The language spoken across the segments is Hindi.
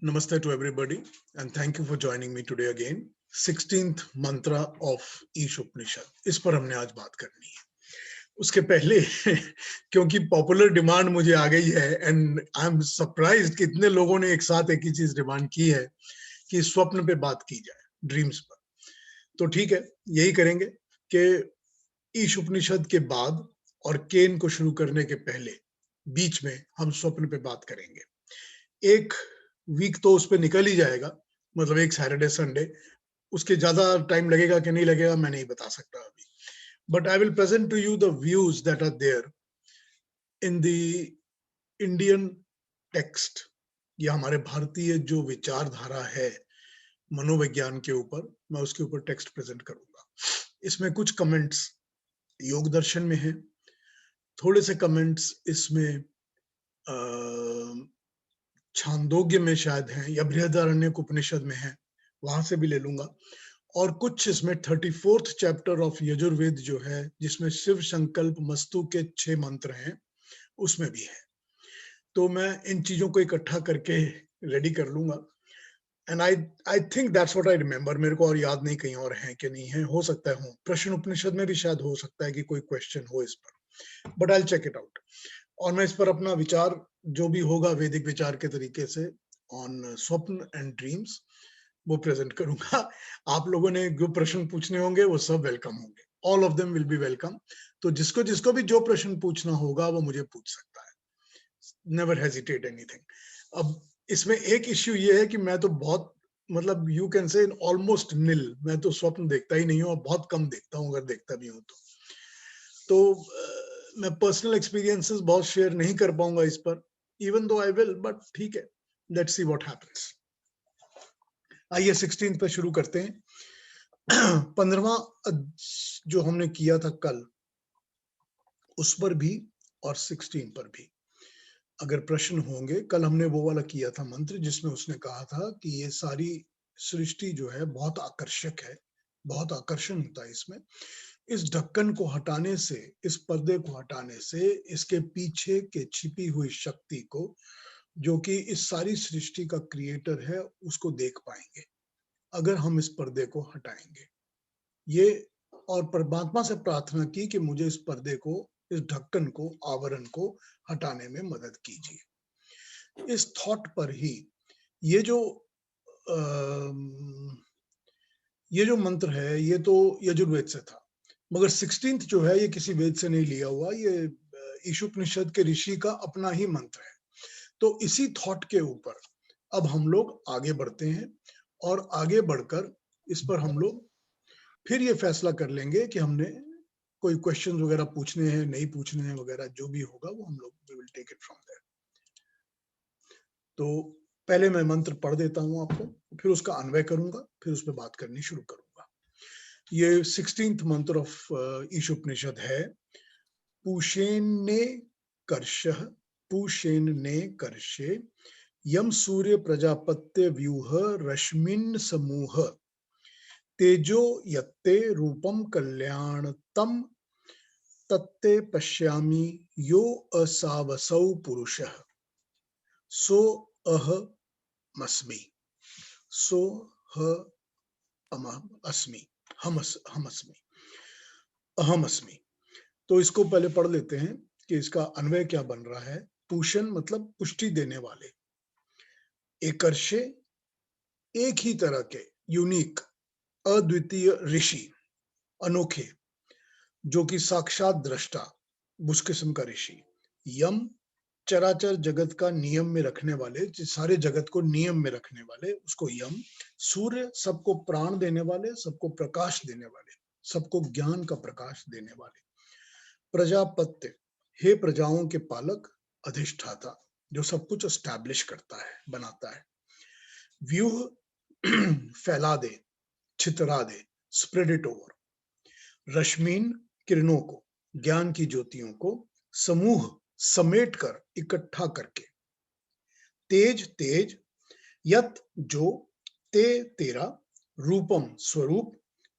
Namaste to everybody, and thank you for joining me today again. 16th mantra of ईश उपनिषद, इस पर हमने आज बात करनी है. उसके पहले क्योंकि पॉपुलर डिमांड मुझे आ गई है एंड आई एम सरप्राइज्ड कि इतने लोगों ने एक साथ एक ही चीज डिमांड की है कि स्वप्न पे बात की जाए, ड्रीम्स पर. तो ठीक है, यही करेंगे कि ईश उपनिषद के बाद और केन को शुरू करने के पहले बीच में हम स्वप्न पे बात करेंगे. एक वीक तो उस पे निकल ही जाएगा, मतलब एक सैटरडे संडे. उसके ज्यादा टाइम लगेगा कि नहीं लगेगा मैं नहीं बता सकता अभी. But I will present to you the views that are there in the Indian text, या हमारे भारतीय जो विचारधारा है मनोविज्ञान के ऊपर, मैं उसके ऊपर टेक्स्ट प्रेजेंट करूंगा. इसमें कुछ कमेंट्स योग दर्शन में है, थोड़े से कमेंट्स इसमें छांदोग्य में शायद हैं, या बृहदारण्यक उपनिषद में है, वहां से भी ले लूंगा. और कुछ इसमें 34th चैप्टर ऑफ यजुर्वेद जो है, जिसमें शिव संकल्प मस्तु के 6 मंत्र हैं, उसमें भी है. तो मैं इन चीजों को इकट्ठा करके रेडी कर लूंगा. And I think that's what I remember. मेरे को और याद नहीं कहीं और है कि नहीं है, हो सकता है हो, प्रश्न उपनिषद में भी शायद हो सकता है कि कोई क्वेश्चन हो इस पर, but I check it out. और मैं इस पर अपना विचार जो भी होगा वैदिक विचार के तरीके से ऑन स्वप्न एंड ड्रीम्स वो प्रेजेंट करूंगा. आप लोगों ने जो प्रश्न पूछने होंगे वो सब वेलकम होंगे, all of them will be welcome. तो जिसको जिसको भी जो प्रश्न पूछना होगा वो मुझे पूछ सकता है. Never hesitate anything. अब इसमें एक इश्यू ये है कि मैं तो बहुत, मतलब यू कैन से ऑलमोस्ट निल, मैं तो स्वप्न देखता ही नहीं हूँ, और बहुत कम देखता हूँ, अगर देखता भी हूँ तो मैं पर्सनल एक्सपीरियंसेस बहुत शेयर नहीं कर पाऊंगा इस पर, even though I will, but ठीक है, लेट्स सी व्हाट हैपेंस. आइए 16 पे शुरू करते हैं. 15वां जो हमने किया था कल, उस पर भी और 16 पर भी अगर प्रश्न होंगे. कल हमने वो वाला किया था मंत्र जिसमें उसने कहा था कि ये सारी सृष्टि जो है बहुत आकर्षक है, बहुत आकर्षण होता है इसमें. इस ढक्कन को हटाने से, इस पर्दे को हटाने से, इसके पीछे के छिपी हुई शक्ति को, जो कि इस सारी सृष्टि का क्रिएटर है, उसको देख पाएंगे अगर हम इस पर्दे को हटाएंगे. ये, और परमात्मा से प्रार्थना की कि मुझे इस पर्दे को, इस ढक्कन को, आवरण को हटाने में मदद कीजिए. इस थॉट पर ही ये जो मंत्र है, ये तो यजुर्वेद से था, मगर 16th जो है ये किसी वेद से नहीं लिया हुआ, ये ईशोपनिषद के ऋषि का अपना ही मंत्र है. तो इसी थॉट के ऊपर अब हम लोग आगे बढ़ते हैं, और आगे बढ़कर इस पर हम लोग फिर ये फैसला कर लेंगे कि हमने कोई क्वेश्चन वगैरह पूछने हैं, नहीं पूछने हैं वगैरह, जो भी होगा वो हम लोग we will take it from there. तो पहले मैं मंत्र पढ़ देता हूं आपको, फिर उसका अन्वय करूंगा, फिर उस पर बात करनी शुरू करूंगा. ये 16th मंत्र ऑफ ईशोपनिषद है. पूषेन्ने कर्षः, पूषेन्ने कर्षे, यम सूर्य प्रजापत्य व्यूह रश्मिन समूह, तेजो यत्ते रूपम कल्याणतम, तत्ते पश्यामि यो असावसौ पुरुषः, सो अहमस्मि, सो अस्मि, हमस्मि, अहमस्मि. तो इसको पहले पढ़ लेते हैं कि इसका अन्वय क्या बन रहा है. पूषण मतलब पुष्टि देने वाले, एकर्षे एक ही तरह के, यूनिक, अद्वितीय ऋषि, अनोखे, जो कि साक्षात दृष्टा, उस किस्म का ऋषि. यम चराचर जगत का नियम में रखने वाले, सारे जगत को नियम में रखने वाले, उसको यम. सूर्य सबको प्राण देने वाले, सबको प्रकाश देने वाले, सबको ज्ञान का प्रकाश देने वाले. प्रजापत्य, हे प्रजाओं के पालक, अधिष्ठाता, जो सब कुछ एस्टैब्लिश करता है, बनाता है. व्यूह फैला दे, छितरा दे, स्प्रेड इट ओवर. रश्मीन किरणों को, ज्ञान की ज्योतियों को, समूह समेट कर, इकट्ठा करके. तेज तेज, यत जो, ते तेरा, रूपम स्वरूप,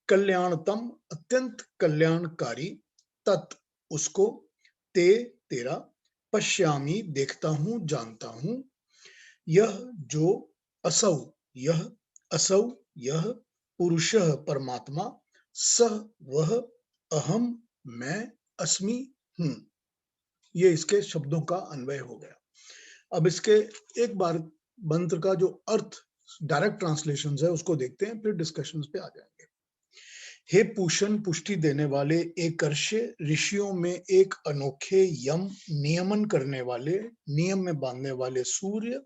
कल्याणतम अत्यंत कल्याणकारी, तत् उसको, ते तेरा, पश्यामी देखता हूं, जानता हूं, यह जो, असौ यह, असौ यह, पुरुषः परमात्मा, सह वह, अहम मैं, अस्मि हूं। ये इसके शब्दों का अन्वय हो गया। अब इसके एक बार मंत्र का जो अर्थ डायरेक्ट ट्रांसलेशन है उसको देखते हैं, फिर डिस्कशन पे आ जाएंगे। हे पूषण पुष्टि देने वाले, एकर्षे ऋषियों में एक अनोखे यम नियमन करने वाले, नियम में बांधने वाले सूर्य,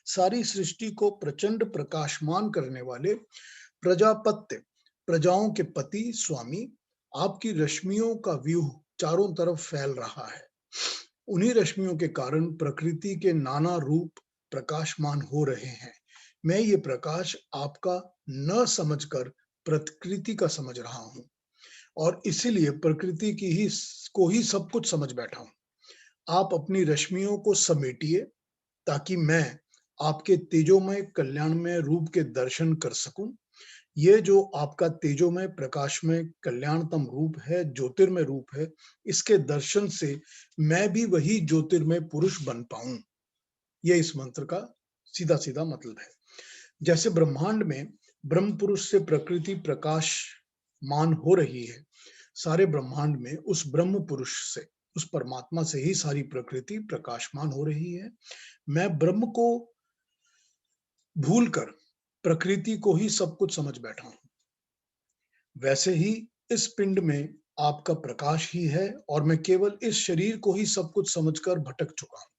सारी सृष्टि को प्रचंड प्रकाशमान करने वाले, प्रजापत्य प्रजाओं के पति स्वामी, आपकी रश्मियों का व्यूह चारों तरफ फैल रहा है। उन्हीं रश्मियों के कारण प्रकृति के नाना रूप प्रकाशमान हो रहे हैं। मैं ये प्रकाश आपका न समझकर प्रकृति का समझ रहा हूं, और इसीलिए प्रकृति की ही को ही सब कुछ समझ बैठा हूं। आप अपनी रश्मियों को समेटिए ताकि मैं आपके तेजोमय कल्याणमय रूप के दर्शन कर सकूं। ये जो आपका तेजोमय प्रकाशमय कल्याणतम रूप है, ज्योतिर्मय रूप है, इसके दर्शन से मैं भी वही ज्योतिर्मय पुरुष बन पाऊं। ये इस मंत्र का सीधा सीधा मतलब है। जैसे ब्रह्मांड में ब्रह्म पुरुष से प्रकृति प्रकाशमान हो रही है, सारे ब्रह्मांड में उस ब्रह्म पुरुष से, उस परमात्मा से ही सारी प्रकृति प्रकाशमान हो रही है। मैं ब्रह्म को भूलकर प्रकृति को ही सब कुछ समझ बैठा हूं। वैसे ही इस पिंड में आपका प्रकाश ही है, और मैं केवल इस शरीर को ही सब कुछ समझकर भटक चुका हूं।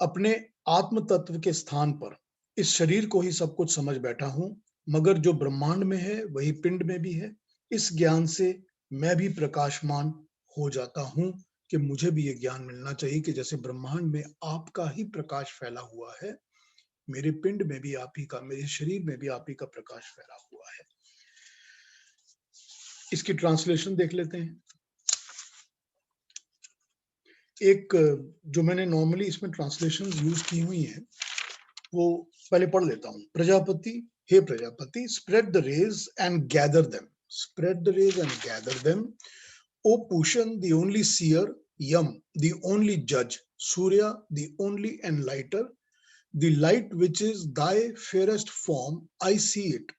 अपने आत्म तत्व के स्थान पर इस शरीर को ही सब कुछ समझ बैठा हूं, मगर जो ब्रह्मांड में है वही पिंड में भी है। इस ज्ञान से मैं भी प्रकाशमान हो जाता हूं कि मुझे भी ये ज्ञान मिलना चाहिए कि जैसे ब्रह्मांड में आपका ही प्रकाश फैला हुआ है, मेरे पिंड में भी आप ही का, मेरे शरीर में भी आप ही का प्रकाश फैला हुआ है। इसकी ट्रांसलेशन देख लेते हैं। एक जो मैंने नॉर्मली इसमें ट्रांसलेशन यूज की हुई है वो पहले पढ़ लेता हूं। प्रजापति, हे Prajapati, spread the rays and gather them, spread the rays and gather them. O Pushan, the only seer, Yama, the only जज, Surya, the only enlightener, the light which is thy fairest form, I see it.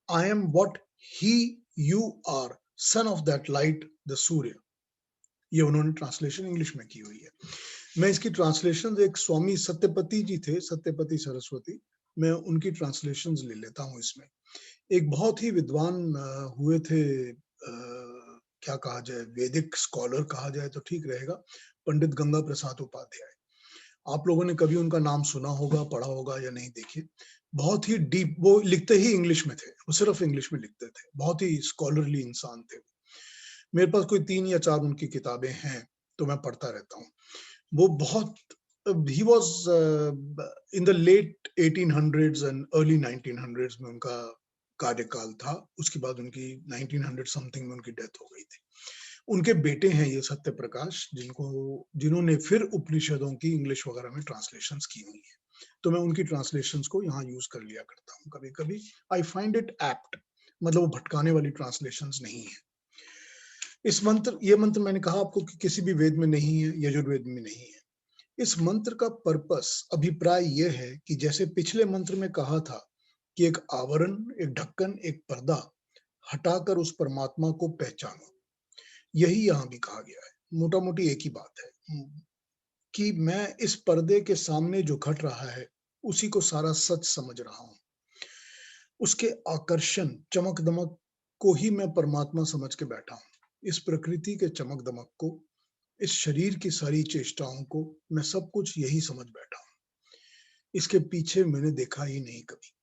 I am what he, you are, son of that light, the Surya. ये उन्होंने ट्रांसलेशन इंग्लिश में की हुई है। मैं इसकी ट्रांसलेशन एक स्वामी सत्यपति जी थे, सत्यपति सरस्वती, मैं उनकी ट्रांसलेशन ले लेता हूँ इसमें। एक बहुत ही विद्वान हुए थे, क्या कहा जाए, वैदिक स्कॉलर कहा जाए तो ठीक रहेगा, पंडित गंगा प्रसाद उपाध्याय। आप लोगों ने कभी उनका नाम सुना होगा, पढ़ा होगा या नहीं, देखिए बहुत ही डीप, वो लिखते ही इंग्लिश में थे, वो सिर्फ इंग्लिश में लिखते थे, बहुत ही स्कॉलरली इंसान थे। मेरे पास कोई 3 या 4 उनकी किताबें हैं, तो मैं पढ़ता रहता हूँ। वो बहुत, ही was in the late 1800s and early 1900s में उनका कार्यकाल था। उसके बाद उनकी 1900 समथिंग में उनकी डेथ हो गई थी। उनके बेटे हैं ये सत्य प्रकाश, जिन्होंने फिर उपनिषदों की इंग्लिश वगैरह में ट्रांसलेशंस की हुई है। तो मैं उनकी ट्रांसलेशंस को यहाँ यूज कर लिया करता हूँ कभी कभी। आई फाइंड इट एप्ट, मतलब वो भटकाने वाली ट्रांसलेशंस नहीं है। ये मंत्र मैंने कहा आपको कि किसी भी वेद में नहीं है, यजुर्वेद में नहीं है। इस मंत्र का पर्पस, अभिप्राय यह है कि जैसे पिछले मंत्र में कहा था कि एक आवरण, एक ढक्कन, एक पर्दा हटाकर उस परमात्मा को पहचानो, यही यहाँ भी कहा गया है। मोटा मोटी एक ही बात है कि मैं इस पर्दे के सामने जो घट रहा है उसी को सारा सच समझ रहा हूं। उसके आकर्षण, चमक दमक को ही मैं परमात्मा समझ के बैठा हूं। इस प्रकृति के चमक दमक को, इस शरीर की सारी चेष्टाओं को, मैं सब कुछ यही समझ बैठा हूं। इसके पीछे मैंने देखा ही नहीं कभी।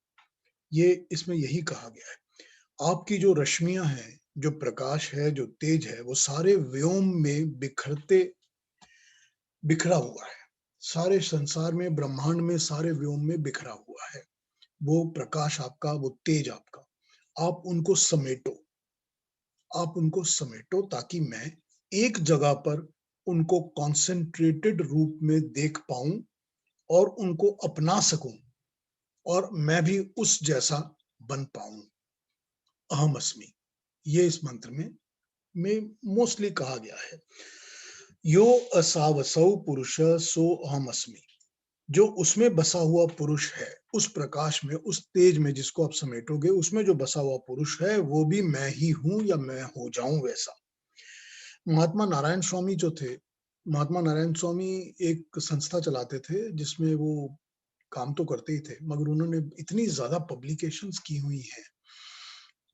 ये इसमें यही कहा गया है। आपकी जो रश्मियां हैं, जो प्रकाश है, जो तेज है, वो सारे व्योम में बिखरा हुआ है। सारे संसार में, ब्रह्मांड में, सारे व्योम में बिखरा हुआ है। वो प्रकाश आपका, वो तेज आपका, आप उनको समेटो, आप उनको समेटो ताकि मैं एक जगह पर उनको कॉन्सेंट्रेटेड रूप में देख पाऊं और उनको अपना सकूं, और मैं भी उस जैसा बन पाऊं। अहम अस्मि, ये इस मंत्र में मोस्टली कहा गया है। यो असावसौ पुरुष सो अहम अस्मि, जो उसमें बसा हुआ पुरुष है, उस प्रकाश में, उस तेज में जिसको आप समेटोगे, उसमें जो बसा हुआ पुरुष है वो भी मैं ही हूं या मैं हो जाऊं वैसा। महात्मा नारायण स्वामी जो थे, महात्मा नारायण स्वामी एक संस्था चलाते थे जिसमें वो काम तो करते ही थे, मगर उन्होंने इतनी ज्यादा पब्लिकेशंस की हुई हैं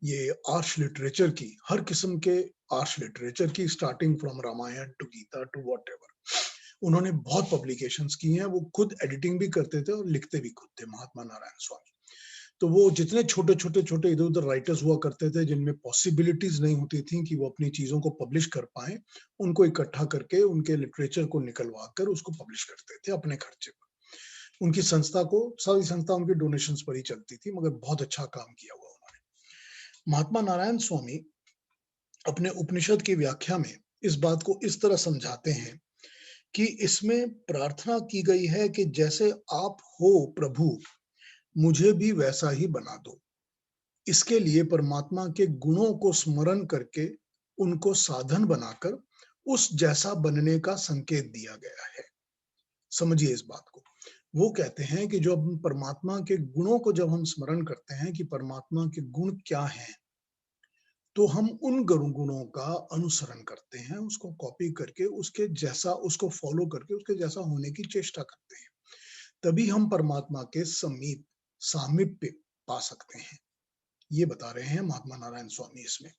ये आर्श लिटरेचर की, हर किस्म के आर्श लिटरेचर की, starting from Ramayana to Gita to whatever. उन्होंने बहुत पब्लिकेशंस की हैं, वो खुद एडिटिंग भी करते थे और लिखते भी खुद थे महात्मा नारायण स्वामी। तो वो जितने छोटे छोटे छोटे इधर उधर राइटर्स हुआ करते थे जिनमें पॉसिबिलिटीज नहीं होती थी कि वो अपनी चीजों को पब्लिश कर पाए, उनको इकट्ठा करके उनके लिटरेचर को निकलवा कर उसको पब्लिश करते थे अपने खर्चे पर। उनकी संस्था को, सारी संस्था उनकी डोनेशंस पर ही चलती थी, मगर बहुत अच्छा काम किया हुआ उन्होंने। महात्मा नारायण स्वामी अपने उपनिषद की व्याख्या में इस बात को इस तरह समझाते हैं कि इसमें प्रार्थना की गई है कि जैसे आप हो प्रभु, मुझे भी वैसा ही बना दो। इसके लिए परमात्मा के गुणों को स्मरण करके उनको साधन बनाकर उस जैसा बनने का संकेत दिया गया है। समझिए इस बात को। वो कहते हैं कि जो परमात्मा के गुणों को जब हम स्मरण करते हैं कि परमात्मा के गुण क्या हैं, तो हम उन गुणों का अनुसरण करते हैं, उसको कॉपी करके उसके जैसा, उसको फॉलो करके उसके जैसा होने की चेष्टा करते हैं। तभी हम परमात्मा के समीप, सामीप्य पा सकते हैं। ये बता रहे हैं महात्मा नारायण स्वामी इसमें।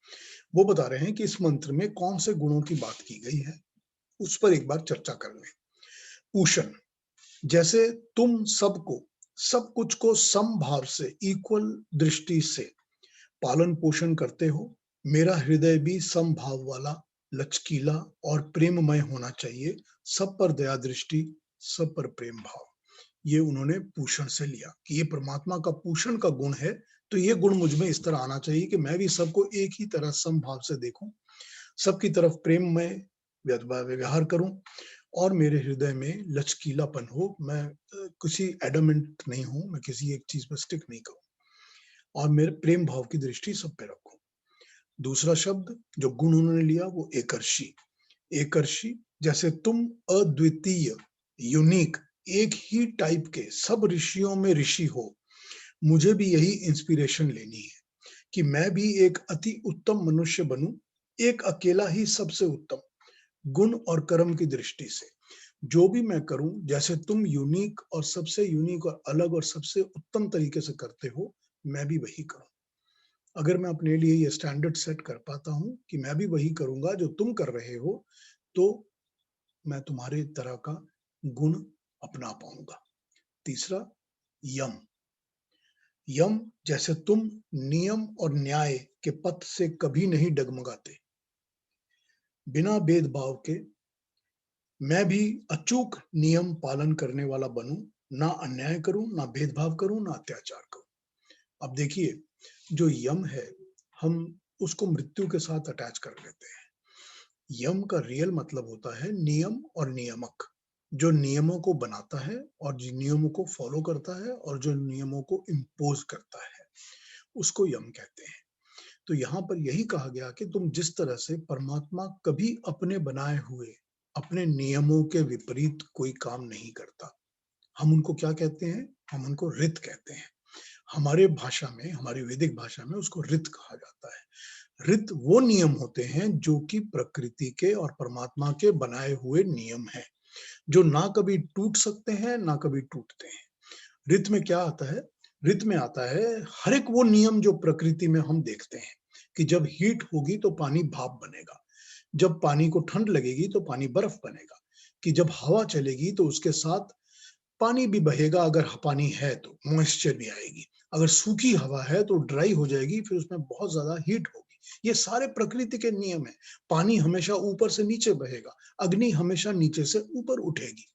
वो बता रहे हैं कि इस मंत्र में कौन से गुणों की बात की गई है, उस पर एक बार चर्चा कर लें। पूषण, जैसे तुम सबको, सब कुछ को समभाव से, इक्वल दृष्टि से पालन पोषण करते हो, मेरा हृदय भी समभाव वाला, लचकीला और प्रेममय होना चाहिए, सब पर दया दृष्टि, सब पर प्रेम भाव। ये उन्होंने पूषण से लिया कि ये परमात्मा का पूषण का गुण है, तो ये गुण मुझ में इस तरह आना चाहिए कि मैं भी सबको एक ही तरह समभाव से देखूं, सबकी तरफ प्रेम में व्यवहार करूं और मेरे हृदय में लचकीलापन हो। मैं किसी एडमेंट नहीं हूं, मैं किसी एक चीज पर स्टिक नहीं करूं और मेरे प्रेम भाव की दृष्टि सब पे रखूं। दूसरा शब्द जो गुण उन्होंने लिया वो एकर्षी। एकर्षी, जैसे तुम अद्वितीय, यूनिक, एक ही टाइप के सब ऋषियों में ऋषि हो, मुझे भी यही इंस्पिरेशन लेनी है कि मैं भी एक अति उत्तम मनुष्य बनूं, एक अकेला ही सबसे उत्तम, गुण और कर्म की दृष्टि से जो भी मैं करूं, जैसे तुम यूनिक और सबसे यूनिक और अलग और सबसे उत्तम तरीके से करते हो, मैं भी वही करूं। अगर मैं अपने लिए ये स्टैंडर्ड सेट कर पाता हूं कि मैं भी वही करूंगा जो तुम कर रहे हो, तो मैं तुम्हारे तरह का गुण अपना पाऊंगा। तीसरा, यम। यम, जैसे तुम नियम और न्याय के पथ से कभी नहीं डगमगाते, बिना भेदभाव के मैं भी अचूक नियम पालन करने वाला बनूं, ना अन्याय करूं, ना भेदभाव करूं, ना अत्याचार करूं। अब देखिए, जो यम है, हम उसको मृत्यु के साथ अटैच कर लेते हैं। यम का रियल मतलब होता है नियम और नियामक, जो नियमों को बनाता है और जो नियमों को फॉलो करता है और जो नियमों को इम्पोज करता है, उसको यम कहते हैं। तो यहाँ पर यही कहा गया कि तुम जिस तरह से, परमात्मा कभी अपने बनाए हुए, अपने नियमों के विपरीत कोई काम नहीं करता। हम उनको क्या कहते हैं? हम उनको रित कहते हैं। हमारे भाषा में, हमारी वैदिक भाषा में उसको रित कहा जाता है। रित वो नियम होते हैं जो कि प्रकृति के और परमात्मा के बनाए हुए नियम हैं, जो ना कभी टूट सकते हैं, ना कभी टूटते हैं। रित में क्या आता है? रित में आता है हर एक वो नियम जो प्रकृति में हम देखते हैं कि जब हीट होगी तो पानी भाप बनेगा, जब पानी को ठंड लगेगी तो पानी बर्फ बनेगा, कि जब हवा चलेगी तो उसके साथ पानी भी बहेगा, अगर पानी है तो मॉइस्चर भी आएगी, अगर सूखी हवा है तो ड्राई हो जाएगी, फिर उसमें बहुत ज्यादा हीट होगी। ये सारे प्रकृति के नियम है। पानी हमेशा ऊपर से नीचे बहेगा, अग्नि हमेशा नीचे से ऊपर उठेगी।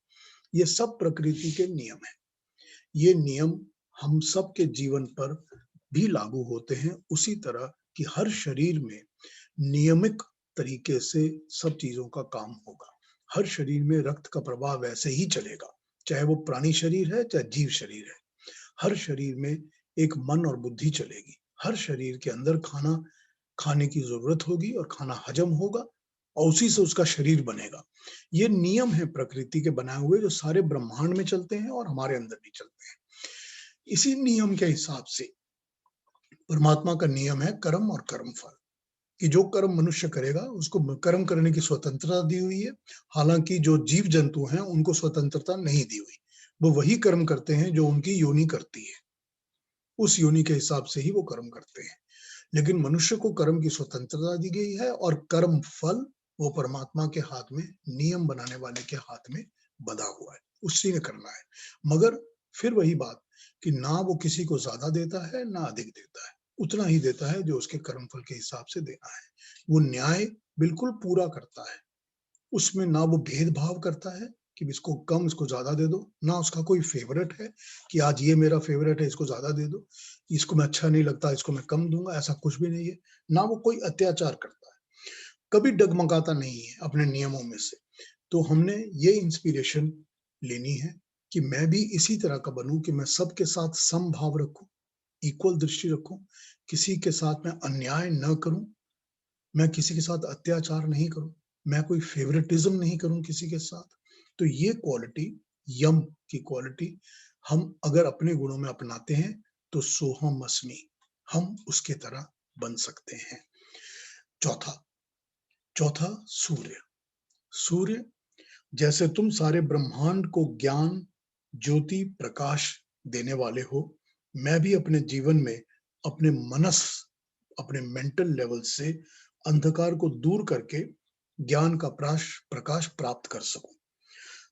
ये सब प्रकृति के नियम है। ये नियम हम सब के जीवन पर भी लागू होते हैं, उसी तरह कि हर शरीर में नियमित तरीके से सब चीजों का काम होगा। हर शरीर में रक्त का प्रवाह वैसे ही चलेगा, चाहे वो प्राणी शरीर है, चाहे जीव शरीर है। हर शरीर में एक मन और बुद्धि चलेगी। हर शरीर के अंदर खाना खाने की जरूरत होगी और खाना हजम होगा और उसी से उसका शरीर बनेगा। ये नियम है प्रकृति के बनाए हुए, जो सारे ब्रह्मांड में चलते हैं और हमारे अंदर भी चलते हैं। इसी नियम के हिसाब से परमात्मा का नियम है कर्म और कर्मफल, कि जो कर्म मनुष्य करेगा उसको कर्म करने की स्वतंत्रता दी हुई है। हालांकि जो जीव जंतु हैं उनको स्वतंत्रता नहीं दी हुई, वो वही कर्म करते हैं जो उनकी योनि करती है, उस योनि के हिसाब से ही वो कर्म करते हैं। लेकिन मनुष्य को कर्म की स्वतंत्रता दी गई है और कर्म फल वो परमात्मा के हाथ में, नियम बनाने वाले के हाथ में बंधा हुआ है, उसी ने करना है। मगर फिर वही बात कि ना वो किसी को ज्यादा देता है ना अधिक देता है, उतना ही देता है जो उसके कर्म फल के हिसाब से देना है। वो न्याय बिल्कुल पूरा करता है, उसमें ना वो भेदभाव करता है कि इसको कम इसको ज्यादा दे दो, ना उसका कोई फेवरेट है कि आज ये मेरा फेवरेट है इसको ज्यादा दे दो, इसको मैं अच्छा नहीं लगता इसको मैं कम दूंगा, ऐसा कुछ भी नहीं है। ना वो कोई अत्याचार करता है, कभी डगमगाता नहीं है अपने नियमों में से। तो हमने ये इंस्पिरेशन लेनी है कि मैं भी इसी तरह का बनूं कि मैं सबके साथ समभाव रखूं, इक्वल दृष्टि रखूं, किसी के साथ मैं अन्याय न करूं, मैं किसी के साथ अत्याचार नहीं करूं, मैं कोई फेवरेटिज्म नहीं करूं किसी के साथ। तो ये क्वालिटी, यम की क्वालिटी हम अगर अपने गुणों में अपनाते हैं तो सोहम अस्मि, हम उसके तरह बन सकते हैं। चौथा चौथा सूर्य। सूर्य, जैसे तुम सारे ब्रह्मांड को ज्ञान, ज्योति, प्रकाश देने वाले हो, मैं भी अपने जीवन में अपने मनस, अपने मेंटल लेवल से अंधकार को दूर करके ज्ञान का प्रकाश प्राप्त कर सकूं,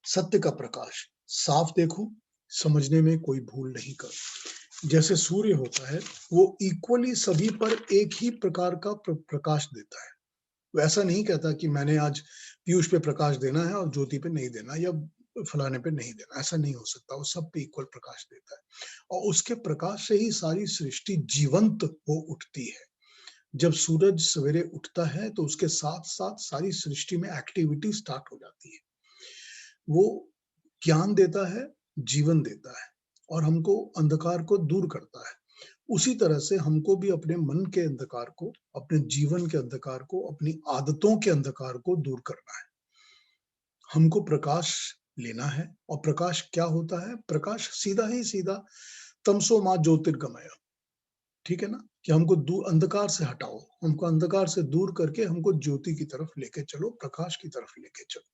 सत्य का प्रकाश साफ देखूं, समझने में कोई भूल नहीं करूं। जैसे सूर्य होता है वो इक्वली सभी पर एक ही प्रकार का प्रकाश देता है। वो ऐसा नहीं कहता कि मैंने आज पीयूष पे प्रकाश देना है और ज्योति पे नहीं देना या फलाने पे नहीं देना, ऐसा नहीं हो सकता। वो सब पे इक्वल प्रकाश देता है और उसके प्रकाश से ही सारी सृष्टि जीवंत हो उठती है। जब सूरज सवेरे उठता है तो उसके साथ साथ सारी सृष्टि में एक्टिविटी स्टार्ट हो जाती है। वो ज्ञान देता है, जीवन देता है और हमको अंधकार को दूर करता है। उसी तरह से हमको भी अपने मन के अंधकार को, अपने जीवन के अंधकार को, अपनी आदतों के अंधकार को दूर करना है। हमको प्रकाश लेना है और प्रकाश क्या होता है? प्रकाश सीधा ही सीधा तमसो मा ज्योतिर्गमय, ठीक है ना? कि हमको दूर अंधकार से हटाओ, हमको अंधकार से दूर करके हमको ज्योति की तरफ लेके चलो, प्रकाश की तरफ लेके चलो।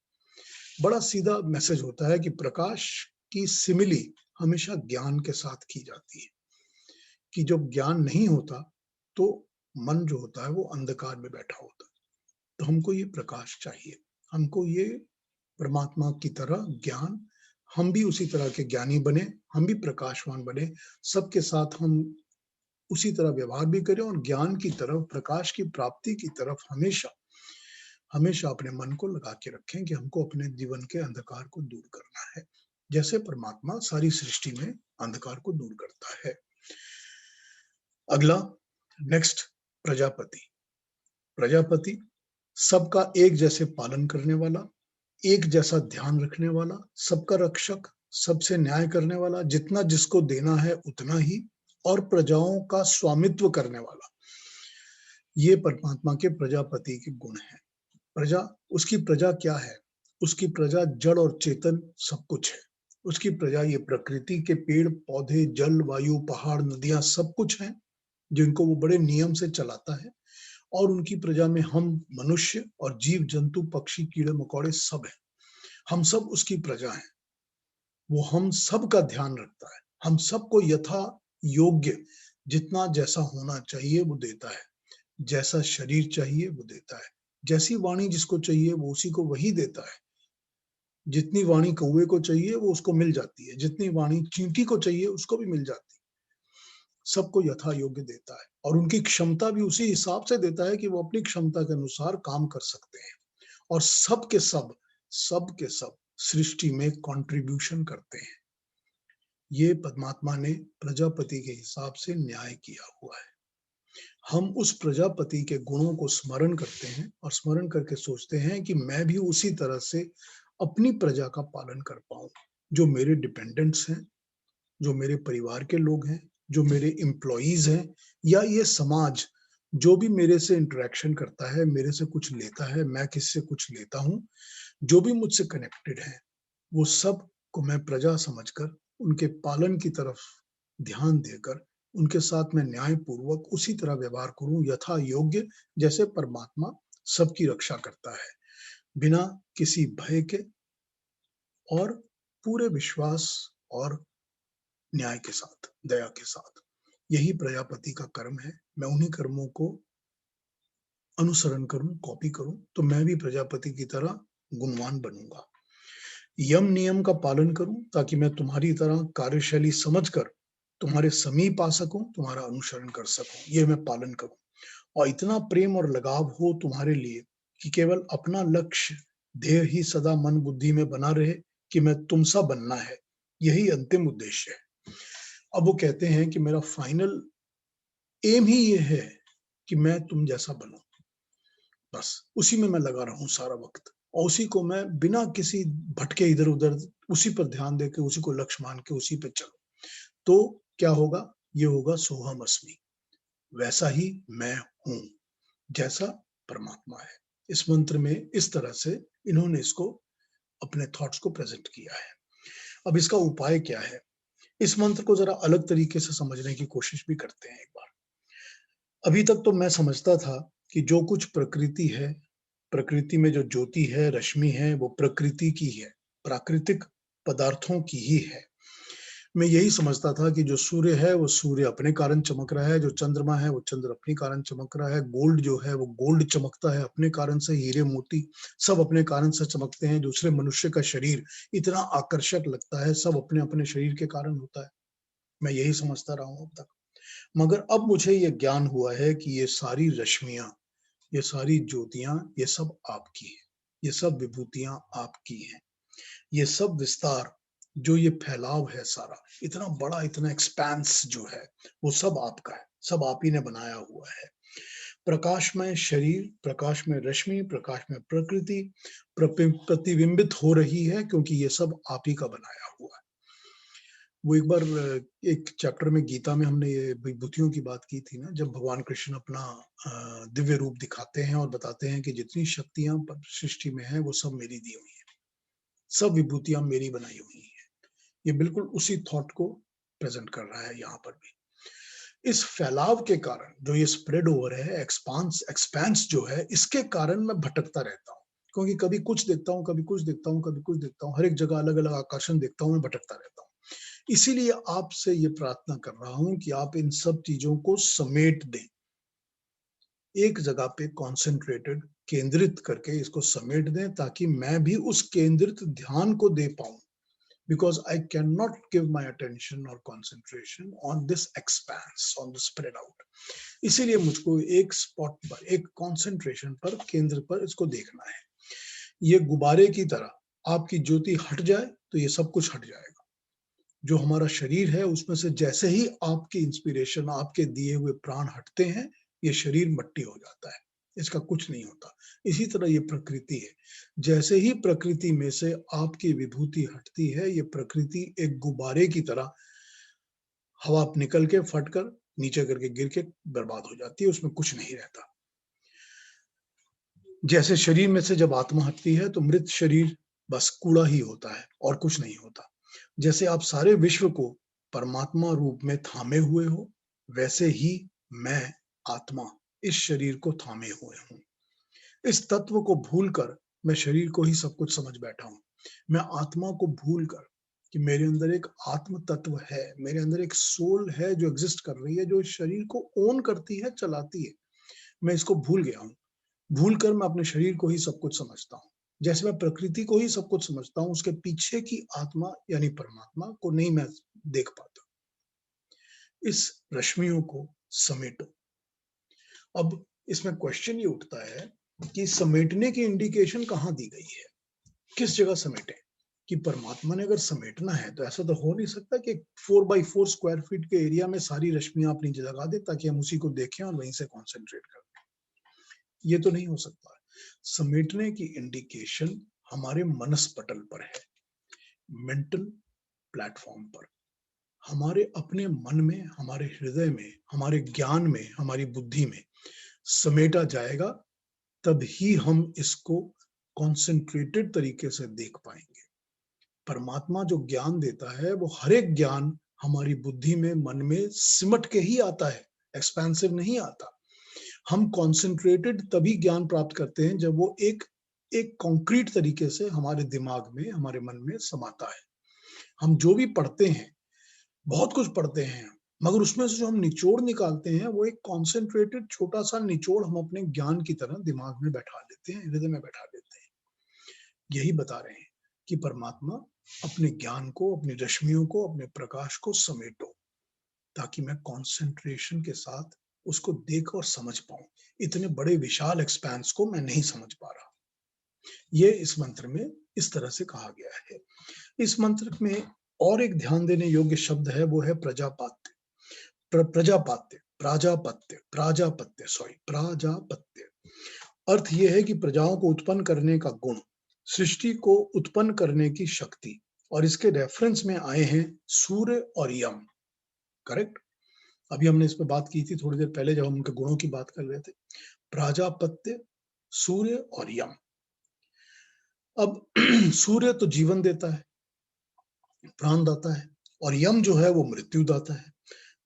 बड़ा सीधा मैसेज होता है कि प्रकाश की सिमिली हमेशा ज्ञान के साथ की जाती है, कि जब ज्ञान नहीं होता तो मन जो होता है वो अंधकार में बैठा होता है। तो हमको ये प्रकाश चाहिए, हमको ये परमात्मा की तरह ज्ञान, हम भी उसी तरह के ज्ञानी बने, हम भी प्रकाशवान बने, सबके साथ हम उसी तरह व्यवहार भी करें और ज्ञान की तरफ, प्रकाश की प्राप्ति की तरफ हमेशा हमेशा अपने मन को लगा के रखें कि हमको अपने जीवन के अंधकार को दूर करना है, जैसे परमात्मा सारी सृष्टि में अंधकार को दूर करता है। अगला, नेक्स्ट, प्रजापति। प्रजापति सबका एक जैसे पालन करने वाला, एक जैसा ध्यान रखने वाला, सबका रक्षक, सबसे न्याय करने वाला, जितना जिसको देना है उतना ही, और प्रजाओं का स्वामित्व करने वाला। ये परमात्मा के प्रजापति के गुण हैं। प्रजा, उसकी प्रजा क्या है? उसकी प्रजा जड़ और चेतन सब कुछ है। उसकी प्रजा ये प्रकृति के पेड़ पौधे, जल, वायु, पहाड़, नदियां सब कुछ हैं, जिनको वो बड़े नियम से चलाता है। और उनकी प्रजा में हम मनुष्य और जीव जंतु, पक्षी, कीड़े मकोड़े सब हैं। हम सब उसकी प्रजा हैं। वो हम सब का ध्यान रखता है, हम सबको यथा योग्य जितना जैसा होना चाहिए वो देता है, जैसा शरीर चाहिए वो देता है, जैसी वाणी जिसको चाहिए वो उसी को वही देता है। जितनी वाणी कौवे को चाहिए वो उसको मिल जाती है, जितनी वाणी चींटी को चाहिए उसको भी मिल जाती है। सबको यथा योग्य देता है और उनकी क्षमता भी उसी हिसाब से देता है कि वो अपनी क्षमता के अनुसार काम कर सकते हैं। और सब के सब सृष्टि में कंट्रीब्यूशन करते हैं। ये परमात्मा ने प्रजापति के हिसाब से न्याय किया हुआ है। हम उस प्रजापति के गुणों को स्मरण करते हैं और स्मरण करके सोचते हैं कि मैं भी उसी तरह से अपनी प्रजा का पालन कर पाऊं, जो मेरे डिपेंडेंट्स हैं, जो मेरे परिवार के लोग हैं, जो मेरे एम्प्लॉइज हैं, या ये समाज जो भी मेरे से इंटरेक्शन करता है, मेरे से कुछ लेता है, मैं किससे कुछ लेता हूं, जो भी मुझसे कनेक्टेड है, वो सब को मैं प्रजा समझकर उनके पालन की तरफ ध्यान देकर उनके साथ मैं न्यायपूर्वक उसी तरह व्यवहार करूं यथा योग्य, जैसे परमात्मा सबकी रक्षा करता है, बिना किसी भय के और पूरे विश्वास और न्याय के साथ, दया के साथ। यही प्रजापति का कर्म है। मैं उन्हीं कर्मों को अनुसरण करूं, कॉपी करूं, तो मैं भी प्रजापति की तरह गुणवान बनूंगा। यम नियम का पालन करूं ताकि मैं तुम्हारी तरह कार्यशैली समझकर तुम्हारे समीप आ सकूं, तुम्हारा अनुसरण कर सकूं, ये मैं पालन करूं। और इतना प्रेम और लगाव हो तुम्हारे लिए कि केवल अपना लक्ष्य ध्येय ही सदा मन बुद्धि में बना रहे कि मैं तुम सा बनना है, यही अंतिम उद्देश्य है। अब वो कहते हैं कि मेरा फाइनल एम ही ये है कि मैं तुम जैसा बनूं, बस उसी में मैं लगा रहूं सारा वक्त, और उसी को मैं बिना किसी भटके इधर उधर उसी पर ध्यान देके उसी को लक्ष्य मान के उसी पे चलूं। तो क्या होगा? ये होगा सोहम अस्मि, वैसा ही मैं हूं जैसा परमात्मा है। इस मंत्र में इस तरह से इन्होंने इसको अपने थॉट्स को प्रेजेंट किया है। अब इसका उपाय क्या है? इस मंत्र को जरा अलग तरीके से समझने की कोशिश भी करते हैं एक बार। अभी तक तो मैं समझता था कि जो कुछ प्रकृति है, प्रकृति में जो ज्योति है, रश्मि है, वो प्रकृति की है, प्राकृतिक पदार्थों की ही है। मैं यही समझता था कि जो सूर्य है वो सूर्य अपने कारण चमक रहा है, जो चंद्रमा है वो चंद्र अपने कारण चमक रहा है, गोल्ड जो है वो गोल्ड चमकता है अपने कारण से, हीरे मोती सब अपने कारण से चमकते हैं, दूसरे मनुष्य का शरीर इतना आकर्षक लगता है, सब अपने अपने शरीर के कारण होता है। मैं यही समझता रहा हूं अब तक। मगर अब मुझे ये ज्ञान हुआ है कि ये सारी रश्मियां, ये सारी ज्योतियां, ये सब आपकी है, ये सब विभूतियां आपकी हैं, ये सब विस्तार, जो ये फैलाव है सारा, इतना बड़ा, इतना एक्सपेंस जो है, वो सब आपका है, सब आप ही ने बनाया हुआ है। प्रकाश में शरीर, प्रकाश में रश्मि, प्रकाश में प्रकृति प्रतिबिंबित हो रही है, क्योंकि ये सब आप ही का बनाया हुआ है। वो एक बार एक चैप्टर में गीता में हमने ये विभूतियों की बात की थी ना, जब भगवान कृष्ण अपना दिव्य रूप दिखाते हैं और बताते हैं कि जितनी शक्तियां सृष्टि में है वो सब मेरी दी हुई है, सब विभूतियां मेरी बनाई हुई हैं। ये बिल्कुल उसी थॉट को प्रेजेंट कर रहा है यहाँ पर भी। इस फैलाव के कारण जो ये स्प्रेड ओवर है, एक्सपेंस जो है, इसके कारण मैं भटकता रहता हूँ, क्योंकि कभी कुछ देखता हूँ, कभी कुछ देखता हूँ, कभी कुछ देखता हूँ, हर एक जगह अलग अलग आकर्षण देखता हूँ, मैं भटकता रहता हूँ। इसीलिए आपसे ये प्रार्थना कर रहा हूं कि आप इन सब चीजों को समेट दें, एक जगह पे कॉन्सेंट्रेटेड, केंद्रित करके इसको समेट दें, ताकि मैं भी उस केंद्रित ध्यान को दे पाऊं। Because I cannot give my attention or concentration on this expanse, on the spread out. इसीलिए मुझको एक स्पॉट पर, एक कंसंट्रेशन पर, केंद्र पर इसको देखना है। ये गुब्बारे की तरह आपकी ज्योति हट जाए तो ये सब कुछ हट जाएगा। जो हमारा शरीर है उसमें से जैसे ही आपकी इंस्पिरेशन, आपके दिए हुए प्राण हटते हैं, ये शरीर मट्टी हो जाता है, इसका कुछ नहीं होता। इसी तरह ये प्रकृति है, जैसे ही प्रकृति में से आपकी विभूति हटती है, ये प्रकृति एक गुब्बारे की तरह हवा निकल के फट कर नीचे करके गिर के बर्बाद हो जाती है, उसमें कुछ नहीं रहता। जैसे शरीर में से जब आत्मा हटती है तो मृत शरीर बस कूड़ा ही होता है और कुछ नहीं होता। जैसे आप सारे विश्व को परमात्मा रूप में थामे हुए हो, वैसे ही मैं आत्मा इस शरीर को थामे हुए हूं। इस तत्व को भूलकर मैं शरीर को ही सब कुछ समझ बैठा हूं। मैं आत्मा को भूलकर कि मेरे अंदर एक आत्म तत्व है, मेरे अंदर एक सोल है जो एग्जिस्ट कर रही है, जो इस शरीर को ओन करती है, चलाती है, मैं इसको भूल गया हूं। भूलकर मैं अपने शरीर को ही सब कुछ समझता हूँ। जैसे मैं प्रकृति को ही सब कुछ समझता हूँ, उसके पीछे की आत्मा यानी परमात्मा को नहीं मैं देख पाता। इस रश्मियों को समेटो। अब इसमें क्वेश्चन ये उठता है कि समेटने की इंडिकेशन कहाँ दी गई है, किस जगह समेटे? कि परमात्मा ने अगर समेटना है तो ऐसा तो हो नहीं सकता कि 4x4 स्क्वायर फीट के एरिया में सारी रश्मियां आप नीचे लगा दे ताकि हम उसी को देखें और वहीं से कॉन्सेंट्रेट करें। ये तो नहीं हो सकता। समेटने की इंडिकेशन हमारे मनस पटल पर है, मेंटल प्लेटफॉर्म पर, हमारे अपने मन में, हमारे हृदय में, हमारे ज्ञान में, हमारी बुद्धि में समेटा जाएगा, तब ही हम इसको कॉन्सेंट्रेटेड तरीके से देख पाएंगे। परमात्मा जो ज्ञान देता है वो हर एक ज्ञान हमारी बुद्धि में, मन में सिमट के ही आता है, एक्सपेंसिव नहीं आता। हम कॉन्सेंट्रेटेड तभी ज्ञान प्राप्त करते हैं जब वो एक कॉन्क्रीट तरीके से हमारे दिमाग में, हमारे मन में समाता है। हम जो भी पढ़ते हैं, बहुत कुछ पढ़ते हैं, मगर उसमें से जो हम निचोड़ निकालते हैं, वो एक कॉन्सेंट्रेटेड छोटा-सा निचोड़ हम अपने ज्ञान की तरह दिमाग में बैठा लेते हैं, हृदय में बैठा लेते हैं। यही बता रहे हैं कि परमात्मा अपने ज्ञान को, अपनी रश्मियों को, अपने प्रकाश को समेटो, ताकि मैं कॉन्सेंट्रेशन के साथ उसको देख और समझ पाऊं। इतने बड़े विशाल एक्सपेंस को मैं नहीं समझ पा रहा। ये इस मंत्र में इस तरह से कहा गया है। इस मंत्र में और एक ध्यान देने योग्य शब्द है, वो है प्रजापात्य। प्रजापात्य, प्राजापत्य, प्राजापत्य, सॉरी, प्राजापत्य। अर्थ ये है कि प्रजाओं को उत्पन्न करने का गुण, सृष्टि को उत्पन्न करने की शक्ति, और इसके रेफरेंस में आए हैं सूर्य और यम। करेक्ट? अभी हमने इस पर बात की थी थोड़ी देर पहले जब हम उनके गुणों की बात कर रहे थे। प्राजापत्य, सूर्य और यम। अब सूर्य तो जीवन देता है, प्राण दाता है, और यम जो है वो मृत्यु दाता है।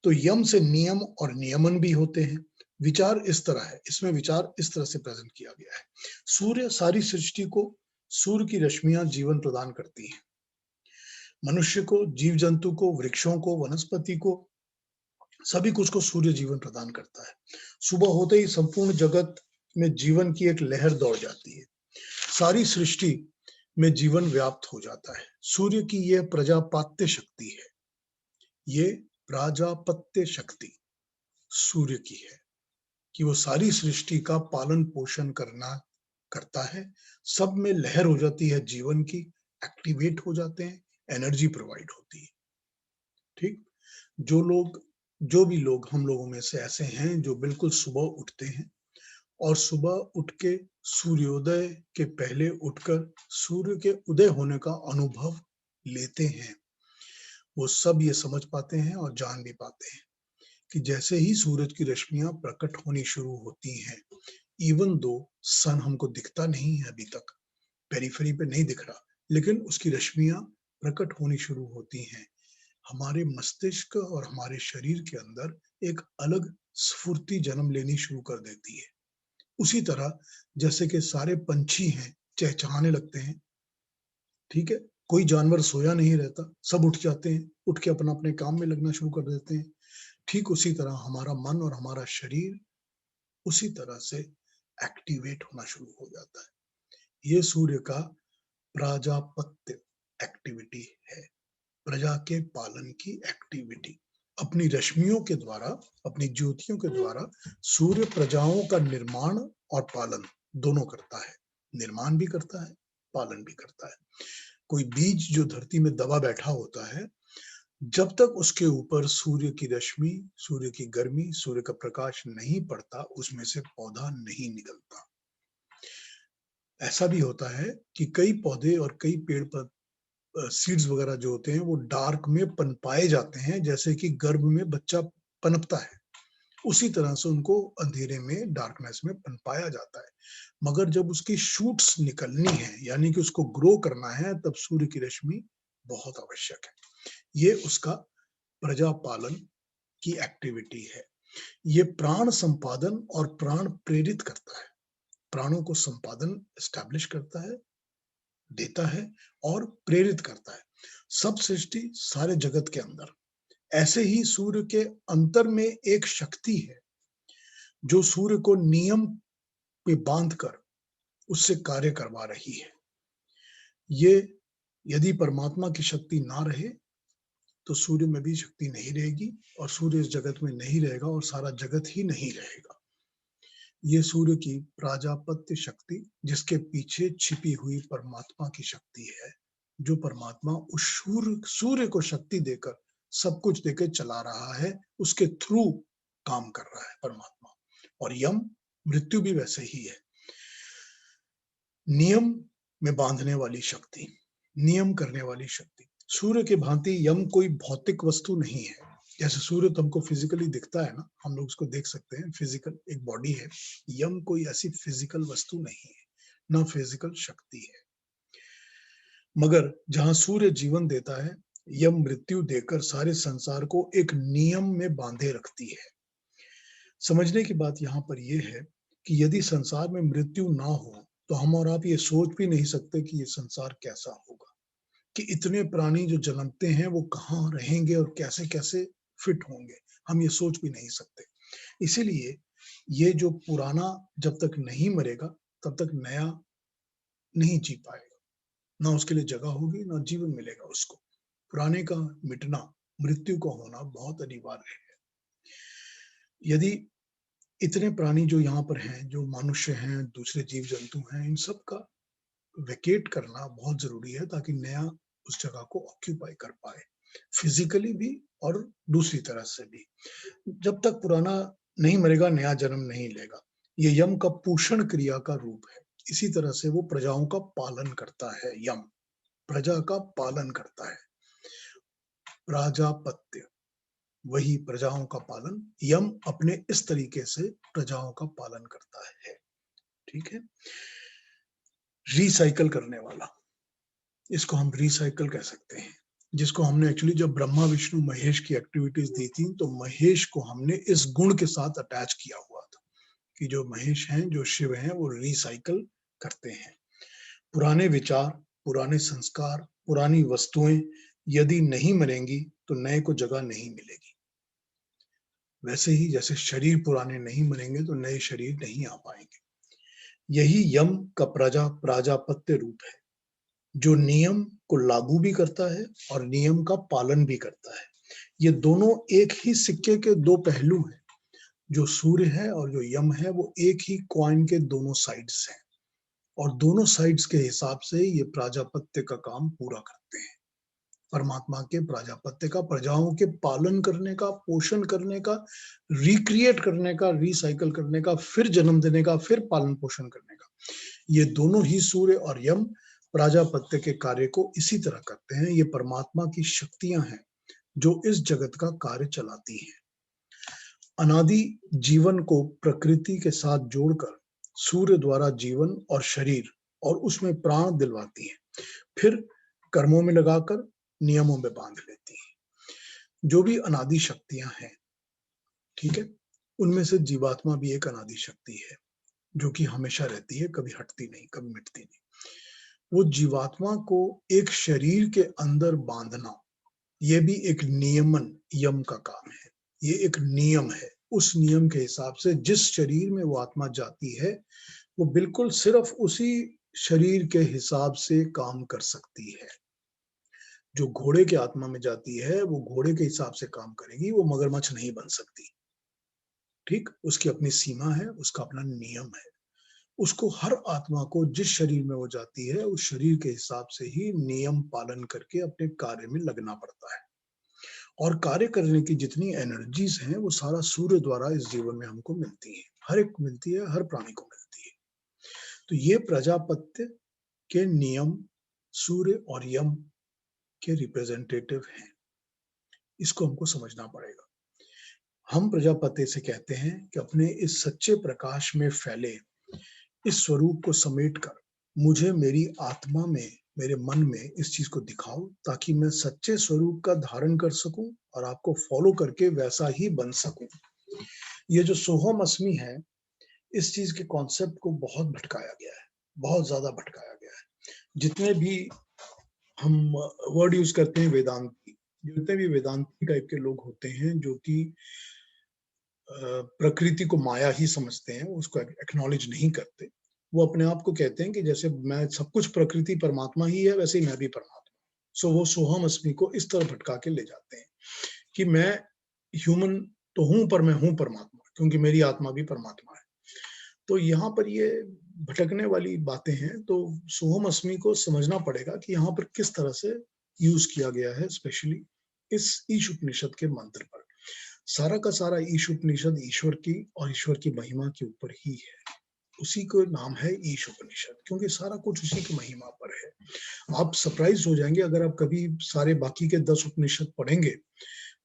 तो यम से नियम और नियमन भी होते हैं। विचार इस तरह है, इसमें विचार इस तरह से प्रेजेंट किया गया है। सूर्य सारी सृष्टि को, सूर्य की रश्मियां जीवन प्रदान करती हैं। मनुष्य को, जीव जंतु को, वृक्षों को, वनस्पति को, सभी कुछ को सूर्य जीवन प्रदान करता है। सुबह होते ही संपूर्ण जगत में जीवन की एक लहर दौड़ जाती है। सारी सृष्टि में जीवन व्याप्त हो जाता है। सूर्य की यह प्रजापात्य शक्ति है, ये प्राजापत्य शक्ति सूर्य की है कि वो सारी सृष्टि का पालन पोषण करता है। सब में लहर हो जाती है जीवन की, एक्टिवेट हो जाते हैं, एनर्जी प्रोवाइड होती है। ठीक? जो भी लोग हम लोगों में से ऐसे हैं जो बिल्कुल सुबह उठते हैं और सुबह उठ के सूर्योदय के पहले उठकर सूर्य के उदय होने का अनुभव लेते हैं, वो सब ये समझ पाते हैं और जान भी पाते हैं कि जैसे ही सूरज की रश्मियां प्रकट होनी शुरू होती हैं, इवन दो सन हमको दिखता नहीं है अभी तक, पेरिफेरी पे नहीं दिख रहा, लेकिन उसकी रश्मियां प्रकट होनी शुरू होती हैं, हमारे मस्तिष्क और हमारे शरीर के अंदर एक अलग स्फूर्ति जन्म लेनी शुरू कर देती है। उसी तरह जैसे कि सारे पंछी हैं, चहचहाने लगते हैं, ठीक है? कोई जानवर सोया नहीं रहता, सब उठ जाते हैं, उठ के अपना-अपने काम में लगना शुरू कर देते हैं। ठीक उसी तरह हमारा मन और हमारा शरीर उसी तरह से एक्टिवेट होना शुरू हो जाता है। ये सूर्य का प्राजापत्य एक्टिविटी है, प्रजा के पालन की एक्टिविटी। अपनी रश्मियों के द्वारा, अपनी ज्योतियों के द्वारा सूर्य प्रजाओं का निर्माण और पालन दोनों करता है। निर्माण भी करता है, पालन भी करता है। कोई बीज जो धरती में दबा बैठा होता है, जब तक उसके ऊपर सूर्य की रश्मि, सूर्य की गर्मी, सूर्य का प्रकाश नहीं पड़ता, उसमें से पौधा नहीं निकलता। ऐसा भी होता है कि कई पौधे और कई पेड़ पर सीड्स वगैरह जो होते हैं वो डार्क में पनपाए जाते हैं, जैसे कि गर्भ में बच्चा पनपता है, उसी तरह से उनको अंधेरे में, डार्कनेस में पनपाया जाता है। मगर जब उसकी शूट्स निकलनी है, यानी कि उसको ग्रो करना है, तब सूर्य की रश्मि बहुत आवश्यक है। ये उसका प्रजापालन की एक्टिविटी है। ये प्राण संपादन और प्राण प्रेरित करता है, प्राणों को संपादन एस्टैब्लिश करता है, देता है और प्रेरित करता है। सब सृष्टि, सारे जगत के अंदर ऐसे ही सूर्य के अंतर में एक शक्ति है जो सूर्य को नियम पे बांधकर उससे कार्य करवा रही है। ये यदि परमात्मा की शक्ति ना रहे तो सूर्य में भी शक्ति नहीं रहेगी और सूर्य इस जगत में नहीं रहेगा और सारा जगत ही नहीं रहेगा। ये सूर्य की प्राजापत्य शक्ति, जिसके पीछे छिपी हुई परमात्मा की शक्ति है, जो परमात्मा उस सूर्य को शक्ति देकर सब कुछ देकर चला रहा है, उसके थ्रू काम कर रहा है परमात्मा। और यम, मृत्यु भी वैसे ही है, नियम में बांधने वाली शक्ति, नियम करने वाली शक्ति। सूर्य के भांति यम कोई भौतिक वस्तु नहीं है। जैसे सूर्य तो हमको फिजिकली दिखता है ना, हम लोग उसको देख सकते हैं, फिजिकल एक बॉडी है। यम कोई ऐसी फिजिकल वस्तु नहीं है, ना फिजिकल शक्ति है। मगर जहां सूर्य जीवन देता है, यम मृत्यु देकर सारे संसार को एक नियम में बांधे रखती है। समझने की बात यहाँ पर यह है कि यदि संसार में मृत्यु ना हो तो हम और आप ये सोच भी नहीं सकते कि ये संसार कैसा होगा, कि इतने प्राणी जो जन्मते हैं वो कहाँ रहेंगे और कैसे कैसे फिट होंगे, हम ये सोच भी नहीं सकते। इसीलिए ये जो पुराना जब तक नहीं मरेगा तब तक नया नहीं जी पाएगा, ना उसके लिए जगह होगी ना जीवन मिलेगा उसको। पुराने का मिटना, मृत्यु का होना बहुत अनिवार्य है। यदि इतने प्राणी जो यहाँ पर हैं, जो मनुष्य हैं, दूसरे जीव जंतु हैं, इन सब का वेकेट करना बहुत जरूरी है ताकि नया उस जगह को ऑक्यूपाई कर पाए, फिजिकली भी और दूसरी तरह से भी। जब तक पुराना नहीं मरेगा नया जन्म नहीं लेगा। ये यम का पोषण क्रिया का रूप है। इसी तरह से वो प्रजाओं का पालन करता है। यम प्रजा का पालन करता है। प्राजापत्य वही प्रजाओं का पालन, यम अपने इस तरीके से प्रजाओं का पालन करता है। ठीक है। रिसाइकल करने वाला, इसको हम रिसाइकल कह सकते हैं, जिसको हमने एक्चुअली जब ब्रह्मा विष्णु महेश की एक्टिविटीज दी थी तो महेश को हमने इस गुण के साथ अटैच किया हुआ था कि जो महेश हैं, जो शिव हैं, वो रिसाइकल करते हैं। पुराने विचार, पुराने संस्कार, पुरानी वस्तुएं यदि नहीं मरेंगी तो नए को जगह नहीं मिलेगी। वैसे ही जैसे शरीर पुराने नहीं मरेंगे तो नए शरीर नहीं आ पाएंगे। यही यम का प्राजापत्य रूप है, जो नियम को लागू भी करता है और नियम का पालन भी करता है। ये दोनों एक ही सिक्के के दो पहलू हैं। जो सूर्य है और जो यम है वो एक ही कॉइन के दोनों साइड्स हैं और दोनों साइड्स के हिसाब से ये प्राजापत्य का काम पूरा करते हैं। परमात्मा के प्राजापत्य का, प्रजाओं के पालन करने का, पोषण करने का, रिक्रिएट करने का, रिसाइकल करने का, फिर जन्म देने का, फिर पालन पोषण करने का, ये दोनों ही सूर्य और यम प्राजापत्य के कार्य को इसी तरह करते हैं। ये परमात्मा की शक्तियां हैं जो इस जगत का कार्य चलाती हैं। अनादि जीवन को प्रकृति के साथ जोड़कर सूर्य द्वारा जीवन और शरीर और उसमें प्राण दिलवाती है, फिर कर्मों में लगाकर नियमों में बांध लेती है। जो भी अनादि शक्तियां हैं, ठीक है, उनमें से जीवात्मा भी एक अनादि शक्ति है जो कि हमेशा रहती है, कभी हटती नहीं, कभी मिटती नहीं। वो जीवात्मा को एक शरीर के अंदर बांधना, ये भी एक नियमन, यम का काम है। ये एक नियम है। उस नियम के हिसाब से जिस शरीर में वो आत्मा जाती है वो बिल्कुल सिर्फ उसी शरीर के हिसाब से काम कर सकती है। जो घोड़े के आत्मा में जाती है वो घोड़े के हिसाब से काम करेगी, वो मगरमच्छ नहीं बन सकती। ठीक, उसकी अपनी सीमा है, उसका अपना नियम है। उसको हर आत्मा को जिस शरीर में वो जाती है उस शरीर के हिसाब से ही नियम पालन करके अपने कार्य में लगना पड़ता है। और कार्य करने की जितनी एनर्जीज हैं वो सारा सूर्य द्वारा इस जीवन में हमको मिलती है, हर एक को मिलती है, हर प्राणी को मिलती है। तो ये प्रजापत्य के नियम सूर्य और यम के रिप्रेजेंटेटिव हैं। इसको हमको समझना पड़ेगा। हम प्रजापति से कहते हैं कि अपने इस सच्चे प्रकाश में फैले इस स्वरूप को समेटकर मुझे मेरी आत्मा में, मेरे मन में इस चीज को दिखाओ ताकि मैं सच्चे स्वरूप का धारण कर सकूं और आपको फॉलो करके वैसा ही बन सकूं। ये जो सोहम अस्मि है, इस चीज के कॉन्सेप्ट को बहुत भटकाया गया है, बहुत ज्यादा भटकाया गया है। जितने भी हम वर्ड यूज करते हैं वेदांती, जितने भी वेदांती टाइप के लोग होते हैं जो कि प्रकृति को माया ही समझते हैं, उसको एक्नॉलेज नहीं करते, वो अपने आप को कहते हैं कि जैसे मैं सब कुछ प्रकृति परमात्मा ही है वैसे ही मैं भी परमात्मा। सो वो सोहम अस्मि को इस तरह भटका के ले जाते हैं कि मैं ह्यूमन तो हूं पर मैं हूं परमात्मा, क्योंकि मेरी आत्मा भी परमात्मा है। तो यहाँ पर ये भटकने वाली बातें हैं। तो सोहम अस्मि को समझना पड़ेगा कि यहाँ पर किस तरह से यूज किया गया है, स्पेशली इस ईश उपनिषद के मंत्र पर। सारा का सारा ईश उपनिषद ईश्वर की और ईश्वर की महिमा के ऊपर ही है। उसी को नाम है ईश उपनिषद, क्योंकि सारा कुछ उसी की महिमा पर है। आप सरप्राइज हो जाएंगे अगर आप कभी सारे बाकी के 10 उपनिषद पढ़ेंगे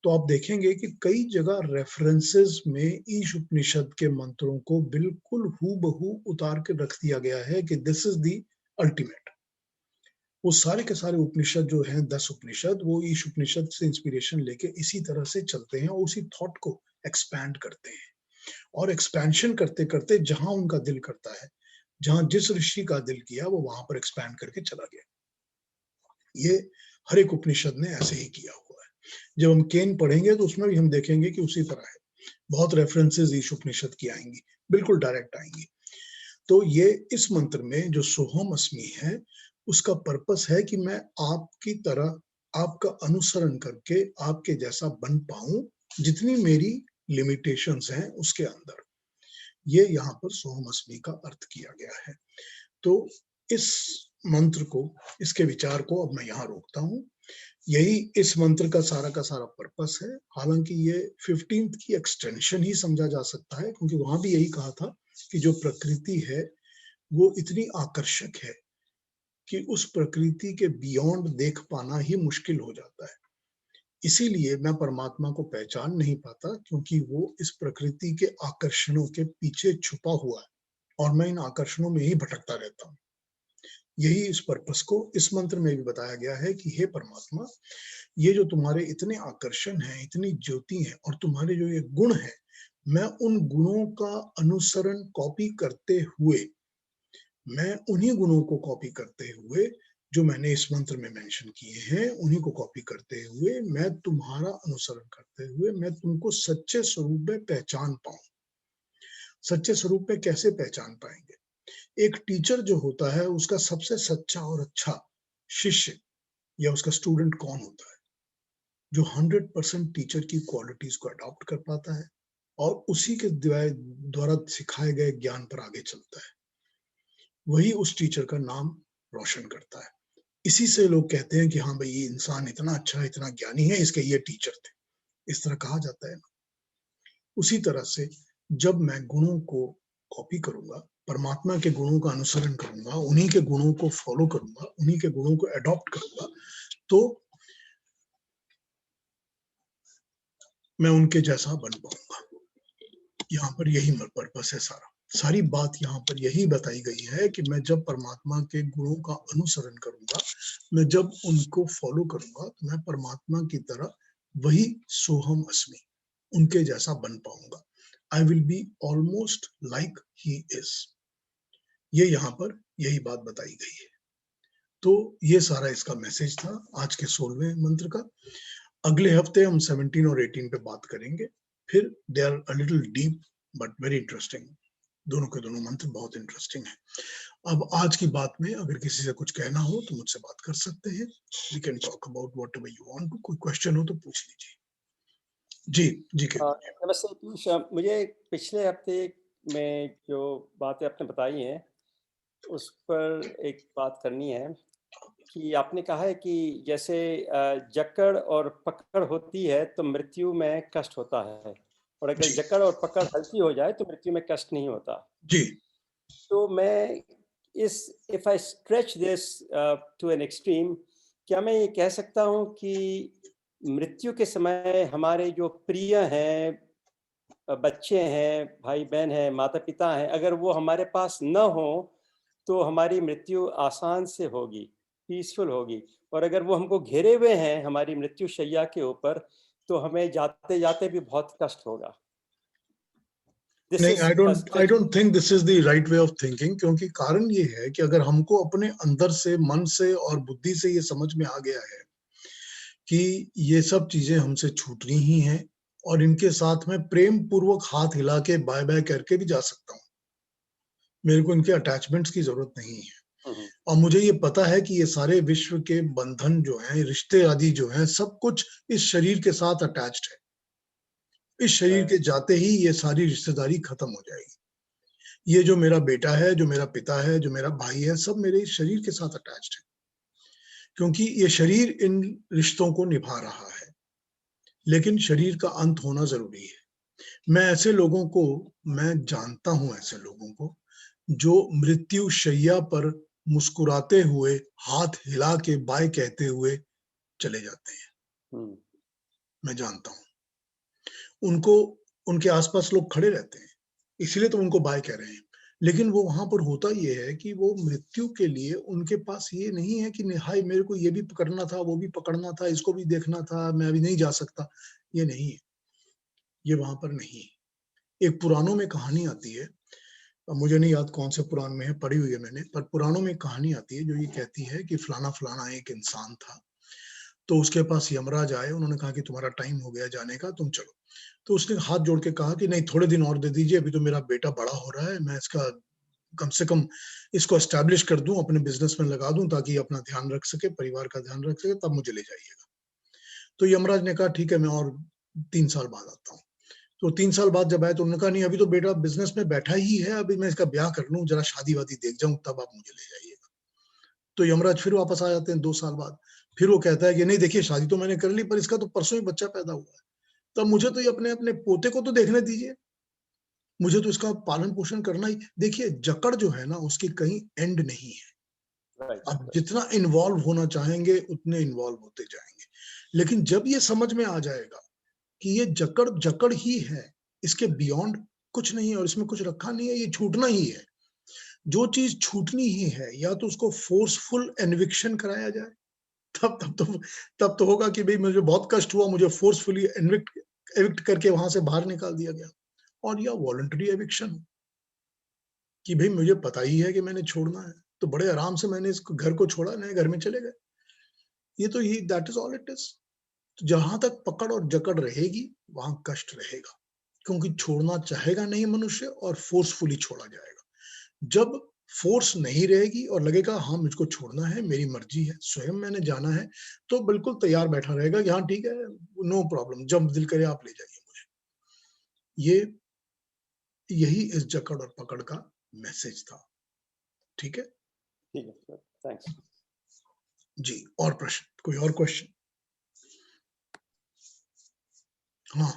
तो आप देखेंगे कि कई जगह रेफरेंसेस में ईश उपनिषद के मंत्रों को बिल्कुल हूबहू उतार के रख दिया गया है कि दिस इज द अल्टीमेट। वो सारे के सारे उपनिषद जो हैं 10 उपनिषद, वो ईश उपनिषद से इंस्पिरेशन लेके इसी तरह से चलते हैं और उसी थॉट को एक्सपैंड करते हैं। और एक्सपेंशन करते-करते जहाँ उनका दिल करता है, जहाँ जिस ऋषि का दिल किया वो वहाँ पर एक्सपैंड करके चला गया। ये हर एक उपनिषद ने ऐसे ही किया हुआ है। जब हम केन पढ़ेंगे तो उसमें भी हम देखेंगे कि उसी तरह है। बहुत रेफरेंसेस ईश उपनिषद की आएँगी, बिल्कुल डायरेक्ट आएँगी। तो ये इस मंत्र में जो सोहम अस्मि है, उसका पर्पस है कि मैं आपकी तरह आपका अनुसरण करके आपके जैसा बन पाऊँ, जितनी मेरी लिमिटेशंस हैं उसके अंदर। ये यहाँ पर सोहम अस्मि का अर्थ किया गया है। तो इस मंत्र को, इसके विचार को अब मैं यहाँ रोकता हूँ। यही इस मंत्र का सारा पर्पस है। हालाँकि ये 15th की एक्सटेंशन ही समझा जा सकता है, क्योंकि वहाँ भी यही कहा था कि जो प्रकृति है, वो इतनी आकर्षक है कि उस प्रकृति के बियॉन्ड देख पाना ही मुश्किल हो जाता है। इसीलिए मैं परमात्मा को पहचान नहीं पाता, क्योंकि वो इस प्रकृति के आकर्षणों के पीछे छुपा हुआ है और मैं इन आकर्षणों में ही भटकता रहता हूँ। यही इस पर्पस को इस मंत्र में भी बताया गया है कि हे परमात्मा, ये जो तुम्हारे इतने आकर्षण हैं, इतनी ज्योति है और तुम्हारे जो ये गुण हैं, मैं उन गुणों का अनुसरण कॉपी करते हुए, मैं उन्हीं गुणों को कॉपी करते हुए जो मैंने इस मंत्र में मेंशन किए हैं, उन्हीं को कॉपी करते हुए, मैं तुम्हारा अनुसरण करते हुए, मैं तुमको सच्चे स्वरूप में पहचान पाऊँ। सच्चे स्वरूप में कैसे पहचान पाएँगे? एक टीचर जो होता है, उसका सबसे सच्चा और अच्छा शिष्य या उसका स्टूडेंट कौन होता है? जो 100% टीचर की क्वालिटीज़ को अडॉप्ट कर पाता है और उसी के द्वारा सिखाए गए ज्ञान पर आगे चलता है। वही उस टीचर का नाम रोशन करता है। इसी से लोग कहते हैं कि हाँ भाई, ये इंसान इतना अच्छा है, इतना ज्ञानी है, इसके ये टीचर थे। इस तरह कहा जाता है ना। उसी तरह से जब मैं गुणों को कॉपी करूँगा, परमात्मा के गुणों का अनुसरण करूँगा, उन्हीं के गुणों को फॉलो करूँगा, उन्हीं के गुणों को एडॉप्ट करूँगा, तो मैं उनके जैसा बन पाऊँगा। यहाँ पर यही पर्पस है सारा। सारी बात यहाँ पर यही बताई गई है कि मैं जब परमात्मा के गुणों का अनुसरण करूँगा, मैं जब उनको फॉलो करूँगा, तो मैं परमात्मा की तरह वही सोहम अस्मि, उनके जैसा बन पाऊँगा। I will be almost like he is. ये यहाँ पर यही बात बताई गई है। तो ये सारा इसका मैसेज था आज के 16वें मंत्र का। अगले हफ्ते हम 17 और 18 पे बात करेंगे। फिर they are a little deep but very interesting. दोनों के दोनों मंत्र बहुत इंटरेस्टिंग हैं। अब आज की बात में अगर किसी से कुछ कहना हो तो मुझसे बात कर सकते हैं। We can talk about whatever you want to. कोई क्वेश्चन हो तो पूछ लीजिए। जी, जी अ, केतन जी। नमस्ते पीयूष, मुझे पिछले हफ्ते में जो बातें आपने बताई हैं, उस पर एक बात करनी है कि आपने कहा है कि जैसे जकड़ और पकड़ होती है तो मृत्यु में कष्ट होता है, और अगर जी, जकड़ और पकड़ हल्की हो जाए तो मृत्यु में कष्ट नहीं होता। जी। तो मैं इस if I stretch this to an extreme, क्या मैं ये कह सकता हूँ कि मृत्यु के समय हमारे जो प्रिय हैं, बच्चे हैं, भाई-बहन हैं, माता-पिता हैं, अगर वो हमारे पास न हों, तो हमारी मृत्यु आसान से होगी, पीसफुल होगी, और अगर वो हमको घेरे हुए हैं हमारी मृत्यु शैया के ऊपर, तो हमें जाते-जाते भी बहुत कष्ट होगा। दिस नहीं, is a I stretch. Don't think this is the right way of thinking, क्योंकि कारण ये है कि अगर हमको अपने अंदर से, मन से और बुद्धि से ये समझ में आ गया है कि ये सब चीज़ें हमसे छूटनी ही हैं और इनके साथ में प्रेम पूर्वक हाथ हिला के बाय-बाय करके भी जा सकता हूँ। मेरे को इनके अटैचमेंट्स की ज़रूरत नहीं है हुँ, हुँ। और मुझे ये पता है कि ये सारे विश्व के बंधन जो हैं, रिश्ते आदि जो हैं, सब कुछ इस शरीर के साथ अटैच्ड है। इस शरीर के राइट। जाते ही ये सारी रिश्तेदारी खत्म हो जाएगी। ये जो मेरा बेटा है, जो मेरा पिता है, जो मेरा भाई है, सब मेरे इस शरीर के साथ अटैच्ड है, क्योंकि ये शरीर इन रिश्तों को निभा रहा है। लेकिन शरीर का अंत होना ज़रूरी है। मैं जानता हूँ ऐसे लोगों को, जो मृत्यु शैया पर मुस्कुराते हुए, हाथ हिला के बाय कहते हुए चले जाते हैं। हुँ, मैं जानता हूँ। उनको उनके आस-पास लोग खड़े रहते हैं, इसीलिए तो उनको बाय कह रहे हैं। लेकिन वो वहां पर होता ये है कि वो मृत्यु के लिए उनके पास ये नहीं है कि हाय मेरे को ये भी पकड़ना था, वो भी पकड़ना था, इसको भी देखना था, मैं अभी नहीं जा सकता। ये नहीं है, ये वहां पर नहीं है। एक पुराणों में कहानी आती है, अब मुझे नहीं याद कौन से पुराण में है, पढ़ी हुई है मैंने, पर पुराणों में एक कहानी आती है जो ये कहती है कि फलाना फलाना एक इंसान था, तो उसके पास यमराज आए, उन्होंने कहा कि तुम्हारा टाइम हो गया जाने का, तुम चलो। तो उसने हाथ जोड़ के कहा कि नहीं, थोड़े दिन और दे दीजिए, अभी तो मेरा बेटा बड़ा हो रहा है, मैं इसका कम से कम इसको एस्टैब्लिश कर दूं, अपने बिजनेस में लगा दूं, ताकि अपना ध्यान रख सके, परिवार का ध्यान रख सके, तब मुझे ले जाइएगा। तो यमराज ने कहा ठीक है, मैं और 3 साल बाद आता हूँ। तो 3 साल बाद जब आए तो उन्होंने कहा नहीं, अभी तो बेटा बिजनेस में बैठा ही है, अभी मैं इसका ब्याह कर लूं, जरा शादी वादी देख जाऊं, तब आप मुझे ले जाइएगा। तो यमराज फिर वापस आ जाते हैं 2 साल बाद। फिर वो कहता है कि नहीं देखिए, शादी तो मैंने कर ली, पर इसका तो परसों ही बच्चा पैदा हुआ है, तब मुझे तो ये अपने अपने पोते को तो देखने दीजिए, मुझे तो इसका पालन पोषण करना ही। देखिए, जकड़ जो है ना, उसकी कहीं एंड नहीं है। राइट, आप जितना इन्वॉल्व होना चाहेंगे उतने इन्वॉल्व होते जाएंगे, लेकिन जब ये समझ में आ जाएगा कि ये जकड़ जकड़ ही है, इसके बियॉन्ड कुछ नहीं है और इसमें कुछ रखा नहीं है, ये छूटना ही है। जो चीज छूटनी ही है, या तो उसको फोर्सफुल एनविक्शन कराया जाए, तब तो होगा कि भाई मुझे बहुत कष्ट हुआ, मुझे फोर्सफुली एनविक्ट एविक्ट करके वहां से बाहर निकाल दिया गया, और या वॉलंटरी एविक्शन हो कि भाई मुझे पता ही है कि मैंने छोड़ना है, तो बड़े आराम से मैंने इस घर को छोड़ा, नए घर में चले गए। ये तो ये that is all it is. तो जहां तक पकड़ और जकड़ रहेगी, वहां कष्ट रहेगा, क्योंकि छोड़ना चाहेगा नहीं मनुष्य, और फोर्सफुली छोड़ा जाएगा। जब फोर्स नहीं रहेगी और लगेगा हाँ मुझको छोड़ना है, मेरी मर्जी है, स्वयं मैंने जाना है, तो बिल्कुल तैयार बैठा रहेगा कि हाँ ठीक है, नो प्रॉब्लम, जब दिल करे आप ले जाइए मुझे। ये यही इस जकड़ और पकड़ का मैसेज था। ठीक है ठीक है, थैंक्स। जी। और प्रश्न, कोई और क्वेश्चन? हाँ,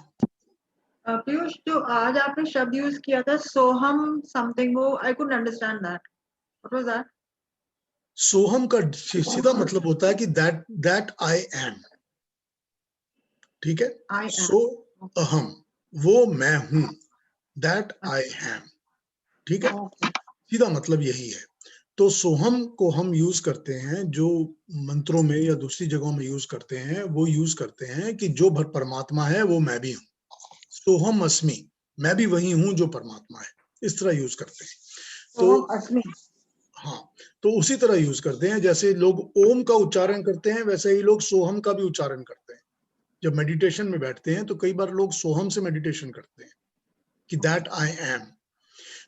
पीयूष, जो आज आपने शब्द यूज किया था सोहम समथिंग, वो I couldn't understand that, what was that? Soham का सीधा मतलब होता है कि दैट आई एम। ठीक है, आई एम, सो अहम, वो मैं हूं, दैट आई एम। ठीक है, सीधा मतलब यही है। तो सोहम को हम यूज करते हैं, जो मंत्रों में या दूसरी जगहों में यूज करते हैं, वो यूज करते हैं कि जो भर परमात्मा है वो मैं भी हूं, सोहम अस्मि, मैं भी वही हूं जो परमात्मा है, इस तरह यूज करते हैं। तो सोहम अस्मि, हाँ, तो उसी तरह यूज करते हैं, जैसे लोग ओम का उच्चारण करते हैं, वैसे ही लोग सोहम का भी उच्चारण करते हैं। जब मेडिटेशन में बैठते हैं तो कई बार लोग सोहम से मेडिटेशन करते हैं कि दैट आई एम।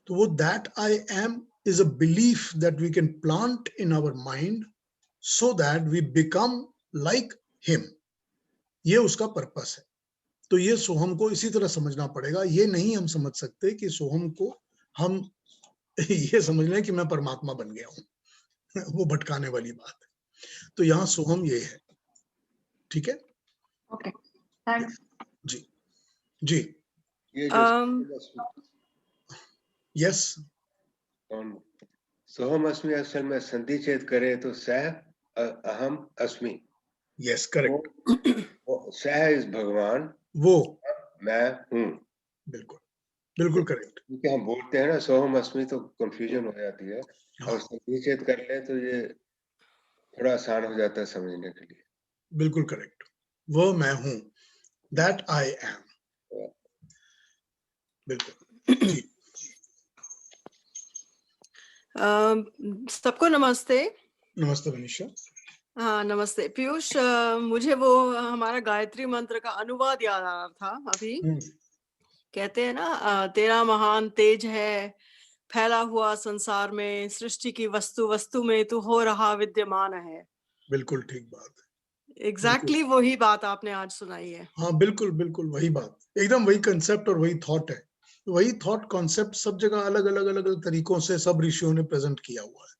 तो वो that I am is a belief that we can plant in our mind so that we become like him, ये उसका पर्पस है। तो ये सोहम को इसी तरह समझना पड़ेगा, ये नहीं हम समझ सकते कि सोहम को हम ये समझ लें कि मैं परमात्मा बन गया हूं वो भटकाने वाली बात है। तो यहाँ सोहम ये है। ठीक है, ओके, थैंक्स। जी जी, ये जो यस, सोहम अस्मि असल में संधि छेद करे तो सह अहम अस्मि। यस, करेक्ट, सह इज भगवान, वो मैं हूँ। बिल्कुल बिल्कुल करेक्ट। क्योंकि हम बोलते हैं ना सोहम अस्मि, तो कंफ्यूजन हो जाती है, हाँ, और संधि छेद कर ले तो ये थोड़ा आसान हो जाता है समझने के लिए। बिल्कुल करेक्ट, वो मैं हूं, दैट आई एम, बिल्कुल जी। सबको नमस्ते। नमस्ते मनीषा। हाँ, नमस्ते पीयूष। मुझे वो हमारा गायत्री मंत्र का अनुवाद याद आ रहा था अभी। कहते हैं ना, तेरा महान तेज है फैला हुआ संसार में, सृष्टि की वस्तु वस्तु में तू हो रहा विद्यमान है। बिल्कुल ठीक बात है, एग्जैक्टली वही बात आपने आज सुनाई है। हाँ बिल्कुल बिल्कुल वही बात, एकदम वही कंसेप्ट और वही थॉट है। वही थॉट कॉन्सेप्ट सब जगह अलग अलग अलग अलग तरीकों से सब ऋषियों ने प्रेजेंट किया हुआ है।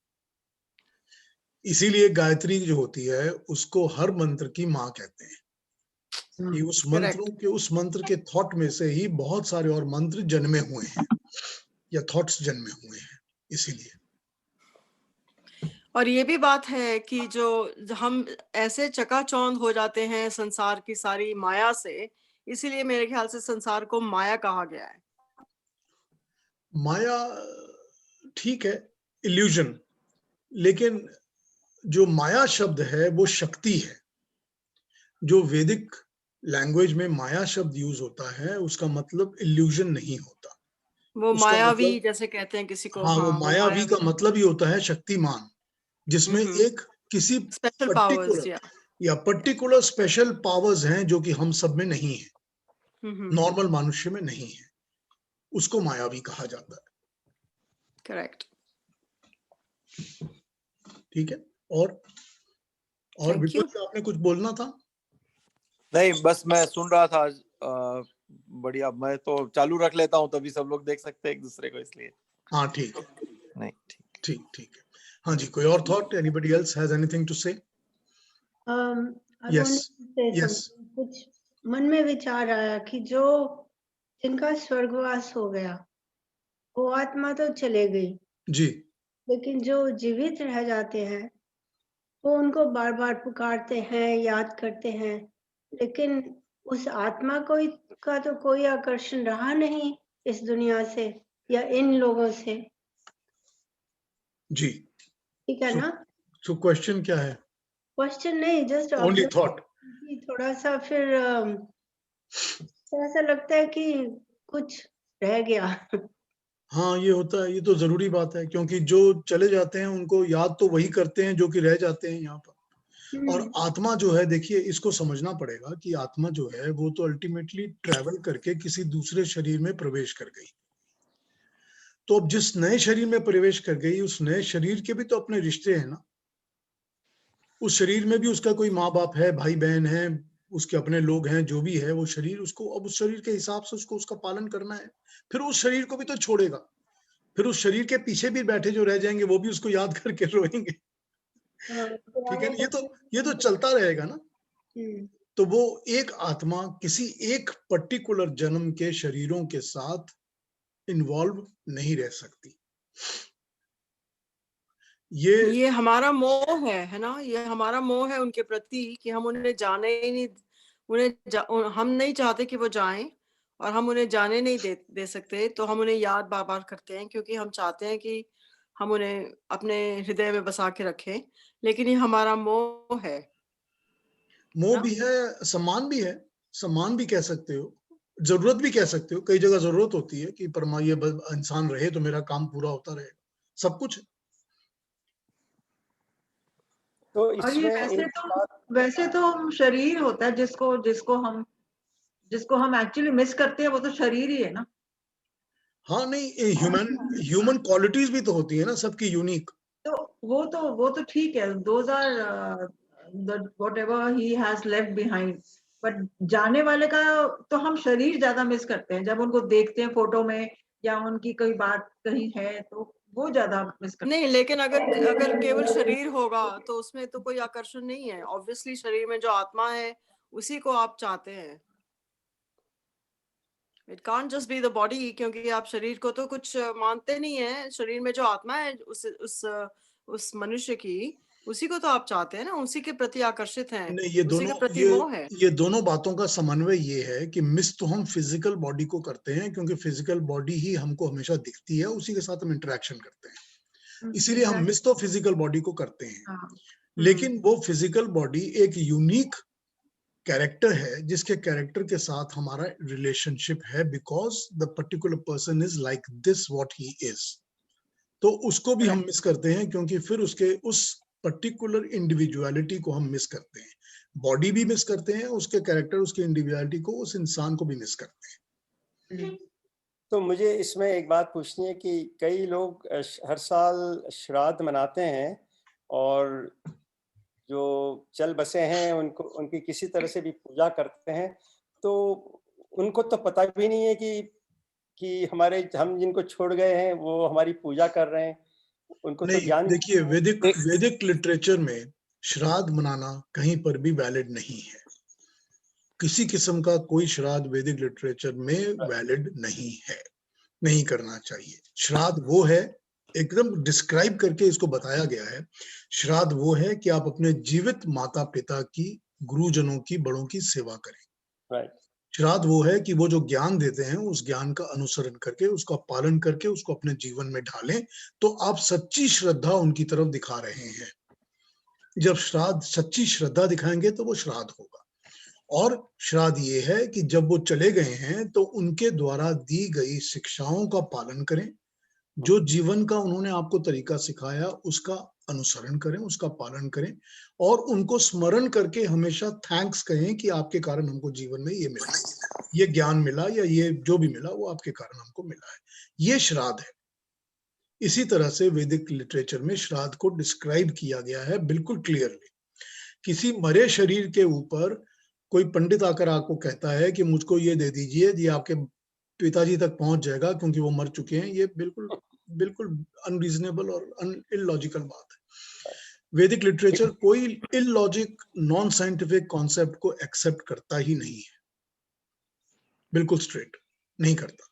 इसीलिए गायत्री जो होती है उसको हर मंत्र की माँ कहते हैं, कि उस मंत्रों करेक्ट। के, उस मंत्र के थॉट में से ही बहुत सारे और मंत्र जन्मे हुए हैं, या थॉट्स जन्मे हुए हैं, इसीलिए। और ये भी बात है कि जो हम ऐसे चकाचौंध हो जाते हैं संसार की सारी माया से, इसीलिए मेरे ख्याल से संसार को माया कहा गया है। माया ठीक है, इल्यूजन, लेकिन जो माया शब्द है वो शक्ति है। जो वैदिक लैंग्वेज में माया शब्द यूज होता है उसका मतलब इल्यूजन नहीं होता। वो उसका मायावी मतलब, जैसे कहते हैं किसी को, हाँ, वो वो मायावी का मतलब ही होता है शक्तिमान, जिसमें एक किसी special powers particular special powers हैं जो कि हम सब में नहीं है, नॉर्मल मनुष्य में नहीं है, उसको मायावी कहा जाता है। करेक्ट। ठीक है, और विपुल, आपने कुछ बोलना था? नहीं, बस मैं सुन रहा था। बढ़िया, मैं तो चालू रख लेता हूँ तभी सब लोग देख सकते हैं एक दूसरे को, इसलिए। हाँ, ठीक है, नहीं, ठीक है। हाँ जी, कोई और thought? Anybody else has anything to say? Yes, कुछ मन में विचार आया कि जो जिनका स्वर्गवास हो गया वो आत्मा तो चले गई जी, लेकिन जो जीवित रह जाते हैं वो उनको बार बार पुकारते हैं, याद करते हैं, लेकिन उस आत्मा का तो कोई आकर्षण रहा नहीं इस दुनिया से या इन लोगों से। जी, ठीक है ना? तो क्वेश्चन क्या है? क्वेश्चन नहीं, जस्ट ओनली थॉट। थोड़ा सा फिर ऐसा लगता है कि कुछ रह गया। हाँ, ये होता है, ये तो जरूरी बात है, क्योंकि जो चले जाते हैं उनको याद तो वही करते हैं जो कि रह जाते हैं यहाँ पर। और आत्मा जो है, देखिए, इसको समझना पड़ेगा कि आत्मा जो है वो तो अल्टीमेटली ट्रैवल करके किसी दूसरे शरीर में प्रवेश कर गई। तो अब जिस नए शरीर में प्रवेश कर गई, उस नए शरीर के भी तो अपने रिश्ते हैं ना। उस शरीर में भी उसका कोई माँ बाप है, भाई बहन है, उसके अपने लोग हैं, जो भी है वो शरीर, उसको अब उस शरीर के हिसाब से उसको उसका पालन करना है। फिर उस शरीर को भी तो छोड़ेगा, फिर उस शरीर के पीछे भी बैठे जो रह जाएंगे वो भी उसको याद करके रोएंगे। ठीक है ना? ये तो चलता रहेगा ना। तो वो एक आत्मा किसी एक पर्टिकुलर जन्म के शरीरों के साथ इन्वॉल्व नहीं रह सकती। ये हमारा मोह है ना, ये हमारा मोह है उनके प्रति कि हम उन्हें जाने ही नहीं, हम नहीं चाहते कि वो जाएं और हम उन्हें जाने नहीं दे सकते, तो हम उन्हें याद बार बार करते हैं क्योंकि हम चाहते हैं कि हम उन्हें अपने हृदय में बसा के रखें। लेकिन ये हमारा मोह है। मोह भी है, सम्मान भी है, सम्मान भी कह सकते हो, जरूरत भी कह सकते हो। कई जगह जरूरत होती है कि ये इंसान रहे तो मेरा काम पूरा होता रहेगा, सब कुछ। तो इसमें वैसे तो शरीर होता है जिसको हम एक्चुअली मिस करते हैं, वो तो शरीर ही है ना। हाँ, नहीं, ह्यूमन क्वालिटीज भी तो होती है ना सबकी यूनिक। तो वो तो ठीक है, those are whatever he has left behind. But जाने वाले का तो हम शरीर ज्यादा मिस करते हैं, जब उनको देखते हैं फोटो में या उनकी कोई बात कहीं है तो वो ज्यादा मिस करते हैं। नहीं, लेकिन अगर केवल शरीर होगा तो उसमें तो कोई आकर्षण नहीं है। ऑब्वियसली शरीर में जो आत्मा है उसी को आप चाहते हैं। It can't just be the body, क्योंकि आप शरीर को तो कुछ मानते नहीं है। शरीर में जो आत्मा है उस मनुष्य की, उसी को तो आप चाहते हैं ना, उसी के प्रति आकर्षित हैं। नहीं, उसी के प्रति मोह है। ये दोनों बातों का समन्वय ये है कि मिस तो हम फिजिकल बॉडी को करते हैं क्योंकि फिजिकल बॉडी ही हमको हमेशा दिखती है, उसी के साथ हम इंटरेक्शन करते हैं, इसीलिए हम मिस तो फिजिकल बॉडी को करते हैं। लेकिन वो फिजिकल बॉडी एक यूनिक कैरेक्टर है जिसके कैरेक्टर के साथ हमारा रिलेशनशिप है, because the particular person is like this what he is. तो उसको भी हम मिस करते हैं क्योंकि फिर उसके उस पर्टिकुलर इंडिविजुअलिटी को हम मिस करते हैं। बॉडी भी मिस करते हैं, उसके कैरेक्टर, उसकी इंडिविजुअलिटी को, उस इंसान को भी मिस करते हैं। तो मुझे इसमें एक बात पूछनी है कि कई लोग हर साल श्राद्ध मनाते हैं और जो चल बसे हैं उनकी किसी तरह से भी पूजा करते हैं, तो उनको तो पता भी नहीं है कि हम जिनको छोड़ गए हैं वो हमारी पूजा कर रहे हैं। उनको तो ज्ञान। देखिए, वैदिक लिटरेचर में श्राद्ध मनाना कहीं पर भी वैलिड नहीं है। किसी किस्म का कोई श्राद्ध वैदिक लिटरेचर में वैलिड नहीं है, नहीं करना चाहिए। श्राद्ध वो है, एकदम डिस्क्राइब करके इसको बताया गया है, श्राद्ध वो है कि आप अपने जीवित माता पिता की, गुरुजनों की, बड़ों की सेवा करें। श्राद्ध वो है कि वो जो ज्ञान देते हैं उस ज्ञान का अनुसरण करके, उसका पालन करके, उसको अपने जीवन में ढालें, तो आप सच्ची श्रद्धा उनकी तरफ दिखा रहे हैं। जब श्राद्ध सच्ची श्रद्धा दिखाएंगे तो वो श्राद्ध होगा। और श्राद्ध ये है कि जब वो चले गए हैं तो उनके द्वारा दी गई शिक्षाओं का पालन करें, जो जीवन का उन्होंने आपको तरीका सिखाया उसका अनुसरण करें, उसका पालन करें, और उनको स्मरण करके हमेशा थैंक्स कहें कि आपके कारण हमको जीवन में ये मिला, ये ज्ञान मिला, या ये जो भी मिला वो आपके कारण हमको मिला है। ये श्राद्ध है। इसी तरह से वैदिक लिटरेचर में श्राद्ध को डिस्क्राइब किया गया है बिल्कुल क्लियरली। किसी मरे शरीर के ऊपर कोई पंडित आकर आपको कहता है कि मुझको ये दे दीजिए, ये आपके पिताजी तक पहुंच जाएगा क्योंकि वो मर चुके हैं, ये बिल्कुल अनरीजनेबल और इलॉजिकल बात है। वैदिक लिटरेचर कोई इलॉजिक नॉन साइंटिफिक कॉन्सेप्ट को एक्सेप्ट करता ही नहीं है, बिल्कुल स्ट्रेट नहीं करता।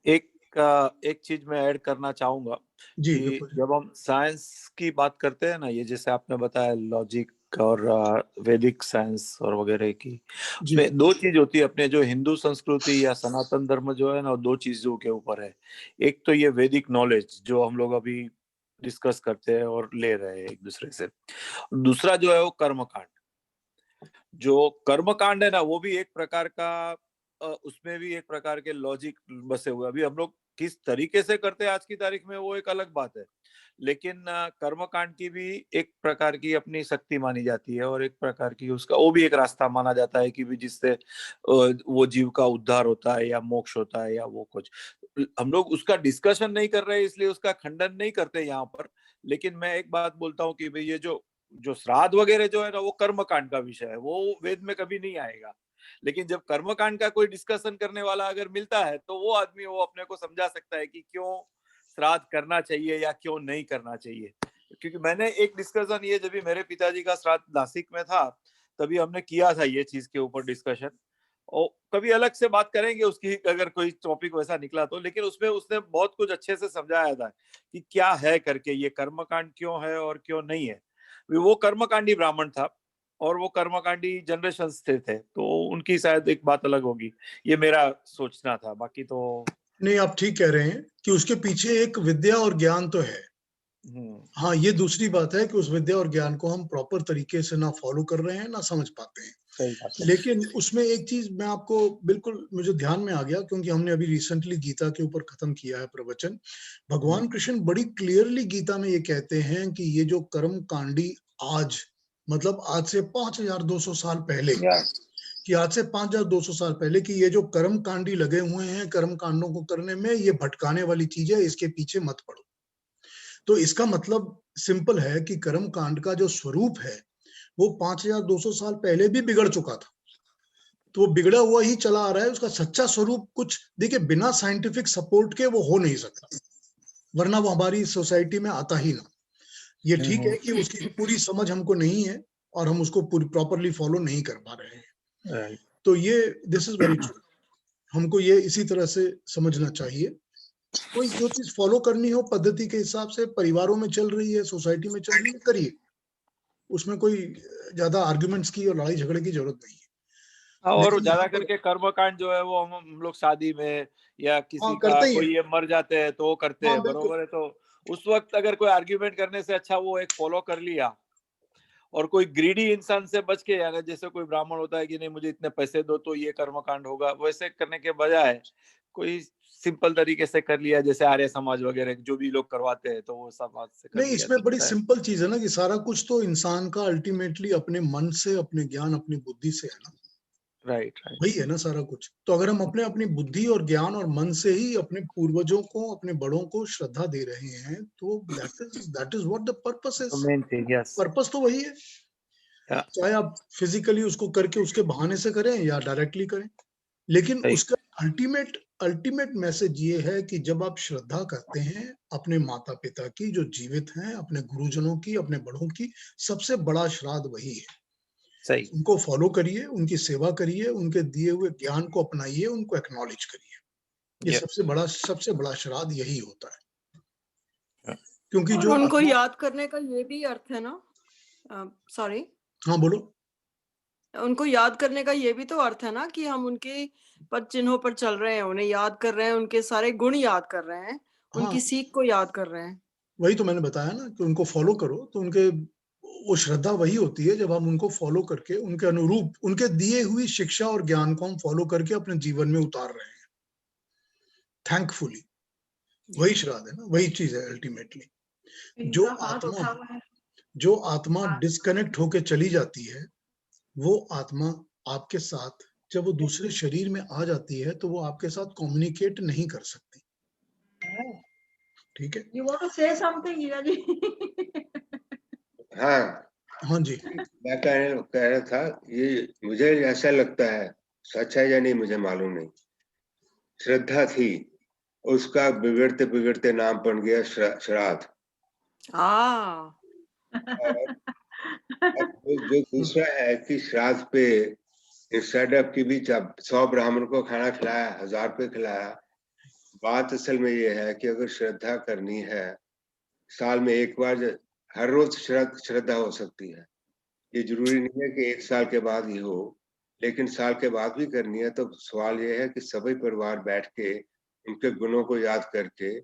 एक चीज मैं ऐड करना चाहूंगा जी, कि जब हम साइंस की बात करते हैं ना, ये जैसे आपने बताया लॉजिक और वैदिक साइंस और वगैरह की, उसमें दो चीज होती है। अपने जो हिंदू संस्कृति या सनातन धर्म जो है ना, दो चीजों के ऊपर है। एक तो ये वैदिक नॉलेज जो हम लोग अभी डिस्कस करते हैं और ले रहे हैं एक दूसरे से। दूसरा जो है वो कर्मकांड। जो कर्मकांड है ना, वो भी एक प्रकार का, उसमें भी एक प्रकार के लॉजिक बसे हुए। अभी हम लोग किस तरीके से करते हैं आज की तारीख में वो एक अलग बात है, लेकिन कर्मकांड की भी एक प्रकार की अपनी शक्ति मानी जाती है और एक प्रकार की उसका वो भी एक रास्ता माना जाता है कि भी जिससे वो जीव का उद्धार होता है या मोक्ष होता है या वो कुछ। हम लोग उसका डिस्कशन नहीं कर रहे इसलिए उसका खंडन नहीं करते यहाँ पर। लेकिन मैं एक बात बोलता हूँ कि भाई ये जो श्राद्ध वगैरह जो है ना, वो कर्मकांड का विषय है, वो वेद में कभी नहीं आएगा। लेकिन जब कर्मकांड का कोई डिस्कशन करने वाला अगर मिलता है तो वो आदमी वो अपने को समझा सकता है कि क्यों श्राद्ध करना चाहिए या क्यों नहीं करना चाहिए। क्योंकि मैंने एक डिस्कशन ये, जब भी मेरे पिताजी का श्राद्ध नासिक में था तभी हमने किया था ये चीज के ऊपर डिस्कशन, और कभी अलग से बात करेंगे उसकी अगर कोई टॉपिक वैसा निकला तो। लेकिन उसमें उसने बहुत कुछ अच्छे से समझाया था कि क्या है करके, ये कर्मकांड क्यों है और क्यों नहीं है। वो कर्मकांडी ब्राह्मण था और वो कर्मकांडी जनरेशन से थे, तो उनकी शायद एक बात अलग होगी, ये मेरा सोचना था। बाकी तो नहीं, आप ठीक कह रहे हैं कि उसके पीछे एक विद्या और ज्ञान तो है। हाँ, ये दूसरी बात है कि उस विद्या और ज्ञान को हम प्रॉपर तरीके से ना फॉलो कर रहे हैं, ना समझ पाते हैं। सही बात है। लेकिन उसमें एक चीज मैं आपको बिल्कुल मुझे ध्यान में आ गया, क्योंकि हमने अभी रिसेंटली गीता के ऊपर खत्म किया है प्रवचन। भगवान कृष्ण बड़ी क्लियरली गीता में ये कहते हैं कि ये जो कर्म कांडी आज, मतलब आज से 5200 साल पहले, कि आज से 5200 साल पहले कि ये जो कर्म कांडी लगे हुए हैं कर्म कांडों को करने में, ये भटकाने वाली चीज है, इसके पीछे मत पड़ो। तो इसका मतलब सिंपल है कि कर्म कांड का जो स्वरूप है वो 5200 साल पहले भी बिगड़ चुका था, तो वो बिगड़ा हुआ ही चला आ रहा है। उसका सच्चा स्वरूप कुछ देखिए, बिना साइंटिफिक सपोर्ट के वो हो नहीं सकता, वरना वो हमारी सोसाइटी में आता ही ना। ये ठीक है कि उसकी पूरी समझ हमको नहीं है और हम उसको पूरी प्रॉपरली फॉलो नहीं कर पा रहे हैं। तो ये दिस इज वेरी ट्रू, हमको ये इसी तरह से समझना चाहिए। कोई जो चीज फॉलो करनी हो पद्धति के हिसाब से, परिवारों में चल रही है, सोसाइटी में चल रही है, करिए, उसमें कोई ज्यादा आर्गुमेंट्स की और लड़ाई झगड़े की जरूरत नहीं है। और ज्यादा करके कर्मकांड जो है वो हम लोग शादी में या किसी का कोई ये मर जाते हैं तो वो करते हैं, बरोबर है। तो उस वक्त अगर कोई आर्ग्यूमेंट करने से अच्छा वो एक फॉलो कर लिया। और कोई ग्रीडी इंसान से बच के, अगर जैसे कोई ब्राह्मण होता है कि नहीं मुझे इतने पैसे दो तो ये कर्मकांड होगा, वैसे करने के बजाय कोई सिंपल तरीके से कर लिया, जैसे आर्य समाज वगैरह जो भी लोग करवाते हैं, तो वो सब बात से कर नहीं, लिया। इसमें बड़ी सिंपल चीज है ना कि सारा कुछ तो इंसान का अल्टीमेटली अपने मन से, अपने ज्ञान, अपनी बुद्धि से है ना। राइट, वही है ना सारा कुछ। तो अगर हम अपनी बुद्धि और ज्ञान और मन से ही अपने पूर्वजों को, अपने बड़ों को श्रद्धा दे रहे हैं, तो that is what the purpose is. Purpose तो वही है, चाहे आप फिजिकली उसको करके उसके बहाने से करें या डायरेक्टली करें। लेकिन उसका अल्टीमेट मैसेज ये है कि जब आप श्रद्धा करते हैं अपने माता पिता की जो जीवित हैं, अपने गुरुजनों की, अपने बड़ों की, सबसे बड़ा श्राद्ध वही है। सही, उनको फॉलो करिए, उनकी सेवा करिए, उनके दिए हुए ज्ञान को अपनाइए, उनको एक्नॉलेज करिए। ये सबसे बड़ा श्राद्ध यही होता है। क्योंकि जो उनको याद करने का ये भी अर्थ है ना, सॉरी, हाँ बोलो। उनको याद करने का ये भी तो अर्थ है ना कि हम उनके पद चिन्हों पर चल रहे हैं, उन्हें याद कर रहे हैं, उनके सारे गुण याद कर रहे हैं, हाँ। उनकी सीख को याद कर रहे हैं। वही तो मैंने बताया ना कि उनको फॉलो करो, तो उनके वो श्रद्धा वही होती है जब हम उनको फॉलो करके उनके अनुरूप उनके दिए हुई शिक्षा और ज्ञान को हम फॉलो करके अपने जीवन में उतार रहे हैं थैंकफुली। वही श्राद्ध है ना, वही चीज है अल्टीमेटली। जो आत्मा डिस्कनेक्ट होके चली जाती है, वो आत्मा आपके साथ जब वो दूसरे शरीर में आ जाती है तो वो आपके साथ कम्युनिकेट नहीं कर सकती। ठीक है। You want to say something, हीरा जी? हाँ जी, मैं कह रहा था, ये मुझे ऐसा लगता है, सच है या नहीं मुझे मालूम नहीं, श्रद्धा थी, उसका बिगड़ते बिगड़ते नाम बन गया श्राद्ध। जो दूसरा है कि श्राद्ध पे इंस्टेड ऑफ कि भी 100 ब्राह्मण को खाना खिलाया, 1000 पे खिलाया, बात असल में ये है कि अगर श्रद्धा करनी है, साल में एक बार, हर रोज श्रद्धा हो सकती है। ये जरूरी नहीं है कि 1 साल के बाद ही हो, लेकिन साल के बाद भी करनी है। तो सवाल ये है कि सभी परिवार बैठ के उनके गुणों को याद करके,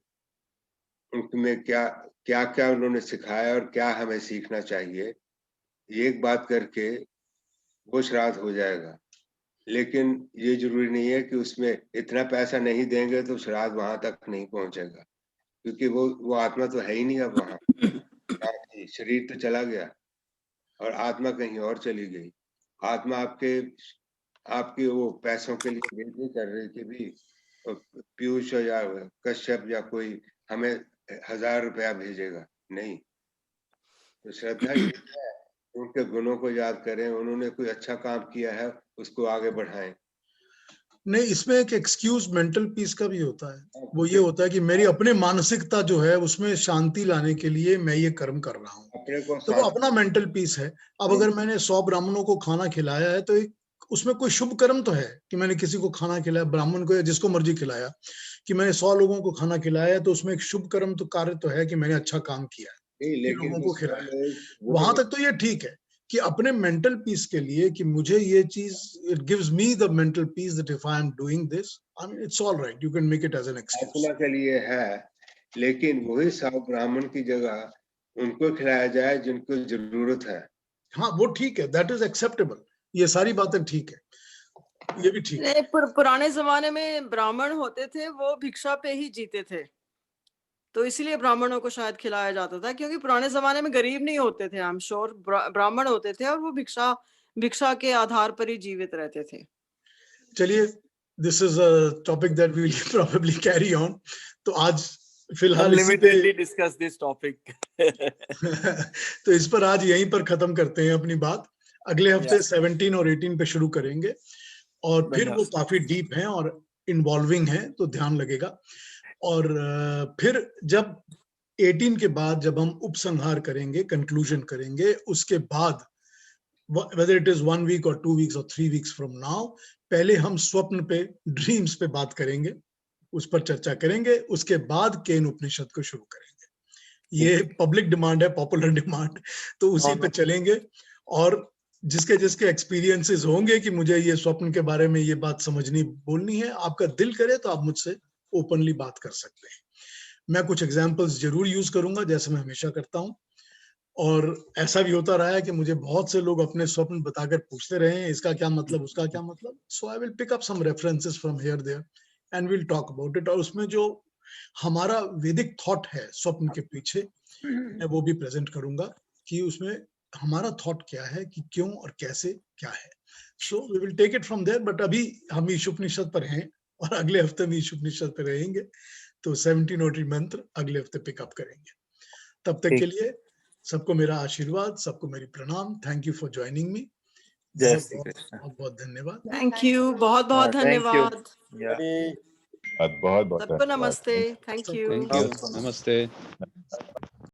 उनमें क्या क्या क्या उन्होंने सिखाया और क्या हमें सीखना चाहिए, ये एक बात करके वो श्राद्ध हो जाएगा। लेकिन ये जरूरी नहीं है कि उसमें इतना पैसा नहीं देंगे तो श्राद्ध वहां तक नहीं पहुंचेगा, क्योंकि वो आत्मा तो है ही नहीं अब वहां। शरीर तो चला गया और आत्मा कहीं और चली गई। आत्मा आपके वो पैसों के लिए वेट नहीं कर रही कि भी पीयूष या कश्यप या कोई हमें 1000 रुपया भेजेगा, नहीं। तो श्रद्धा ये है, उनके गुणों को याद करें, उन्होंने कोई अच्छा काम किया है उसको आगे बढ़ाएं। नहीं, इसमें एक एक्सक्यूज मेंटल पीस का भी होता है। वो ये होता है कि मेरी अपने मानसिकता जो है उसमें शांति लाने के लिए मैं ये कर्म कर रहा हूँ, तो वो अपना मेंटल पीस है। अब अगर मैंने 100 ब्राह्मणों को खाना खिलाया है तो एक उसमें कोई शुभ कर्म तो है कि मैंने किसी को खाना खिलाया, ब्राह्मण को या जिसको मर्जी खिलाया, कि मैंने 100 लोगों को खाना खिलाया है, तो उसमें एक शुभ कर्म तो कार्य तो है कि मैंने अच्छा काम किया है, लोगों को खिलाया। वहां तक तो ये ठीक है कि अपने मेंटल पीस के लिए कि मुझे ये चीज, it gives me the mental peace that if I am doing this, I mean it's all right, you can make it as an excuse. आत्मा के लिए है, लेकिन वही 100 ब्राह्मण की जगह उनको खिलाया जाए जिनको जरूरत है। हाँ, वो ठीक है, दैट इज एक्सेप्टेबल, ये सारी बातें ठीक है, ये भी ठीक है। पुराने जमाने में ब्राह्मण होते थे, वो भिक्षा पे ही जीते थे, तो इसीलिए ब्राह्मणों को शायद खिलाया जाता था, क्योंकि पुराने जमाने में गरीब नहीं होते थे, आई एम श्योर ब्राह्मण होते थे और वो भिक्षा के आधार पर ही जीवित रहते थे। चलिए, this is a topic that we will probably carry on. तो आज फिलहाल अनलिमिटेडली डिस्कस दिस टॉपिक। तो इस पर आज यहीं पर खत्म करते हैं अपनी बात। अगले हफ्ते 17 और 18 पे शुरू करेंगे, और फिर वो काफी डीप हैं और इन्वॉल्विंग हैं, तो ध्यान लगेगा। और फिर जब 18 के बाद जब हम उपसंहार करेंगे, कंक्लूजन करेंगे, उसके बाद whether it is 1 week or 2 weeks or 3 weeks from now, पहले हम स्वप्न पे, ड्रीम्स पे बात करेंगे, उस पर चर्चा करेंगे, उसके बाद केन उपनिषद को शुरू करेंगे। ये पब्लिक डिमांड है, पॉपुलर डिमांड, तो उसी पे चलेंगे। और जिसके जिसके एक्सपीरियंसेस होंगे कि मुझे ये स्वप्न के बारे में ये बात समझनी, बोलनी है, आपका दिल करे तो आप मुझसे ओपनली बात कर सकते हैं। मैं कुछ एग्जांपल्स जरूर यूज करूंगा, जैसे मैं हमेशा करता हूं। और ऐसा भी होता रहा है कि मुझे बहुत से लोग अपने स्वप्न बताकर पूछते रहे हैं, इसका क्या मतलब, उसका क्या मतलब। So I will pick up some references from here there and will talk about it. और उसमें जो हमारा वैदिक थॉट है स्वप्न के पीछे, मैं वो भी प्रेजेंट करूंगा कि उसमें हमारा थॉट क्या है, कि क्यों और कैसे क्या है। So we will take it from there. But अभी हम ईशुपनिषद पर हैं और अगले हफ्ते में ईशुपनिषद पर रहेंगे, तो 17 और मंत्र अगले हफ्ते पिकअप करेंगे। तब तक के लिए सबको मेरा आशीर्वाद, सबको मेरी प्रणाम। Thank you for joining me. बहुत बहुत धन्यवाद। थैंक यू, बहुत बहुत धन्यवाद। बहुत बहुत सबको नमस्ते। Thank you. नमस्ते।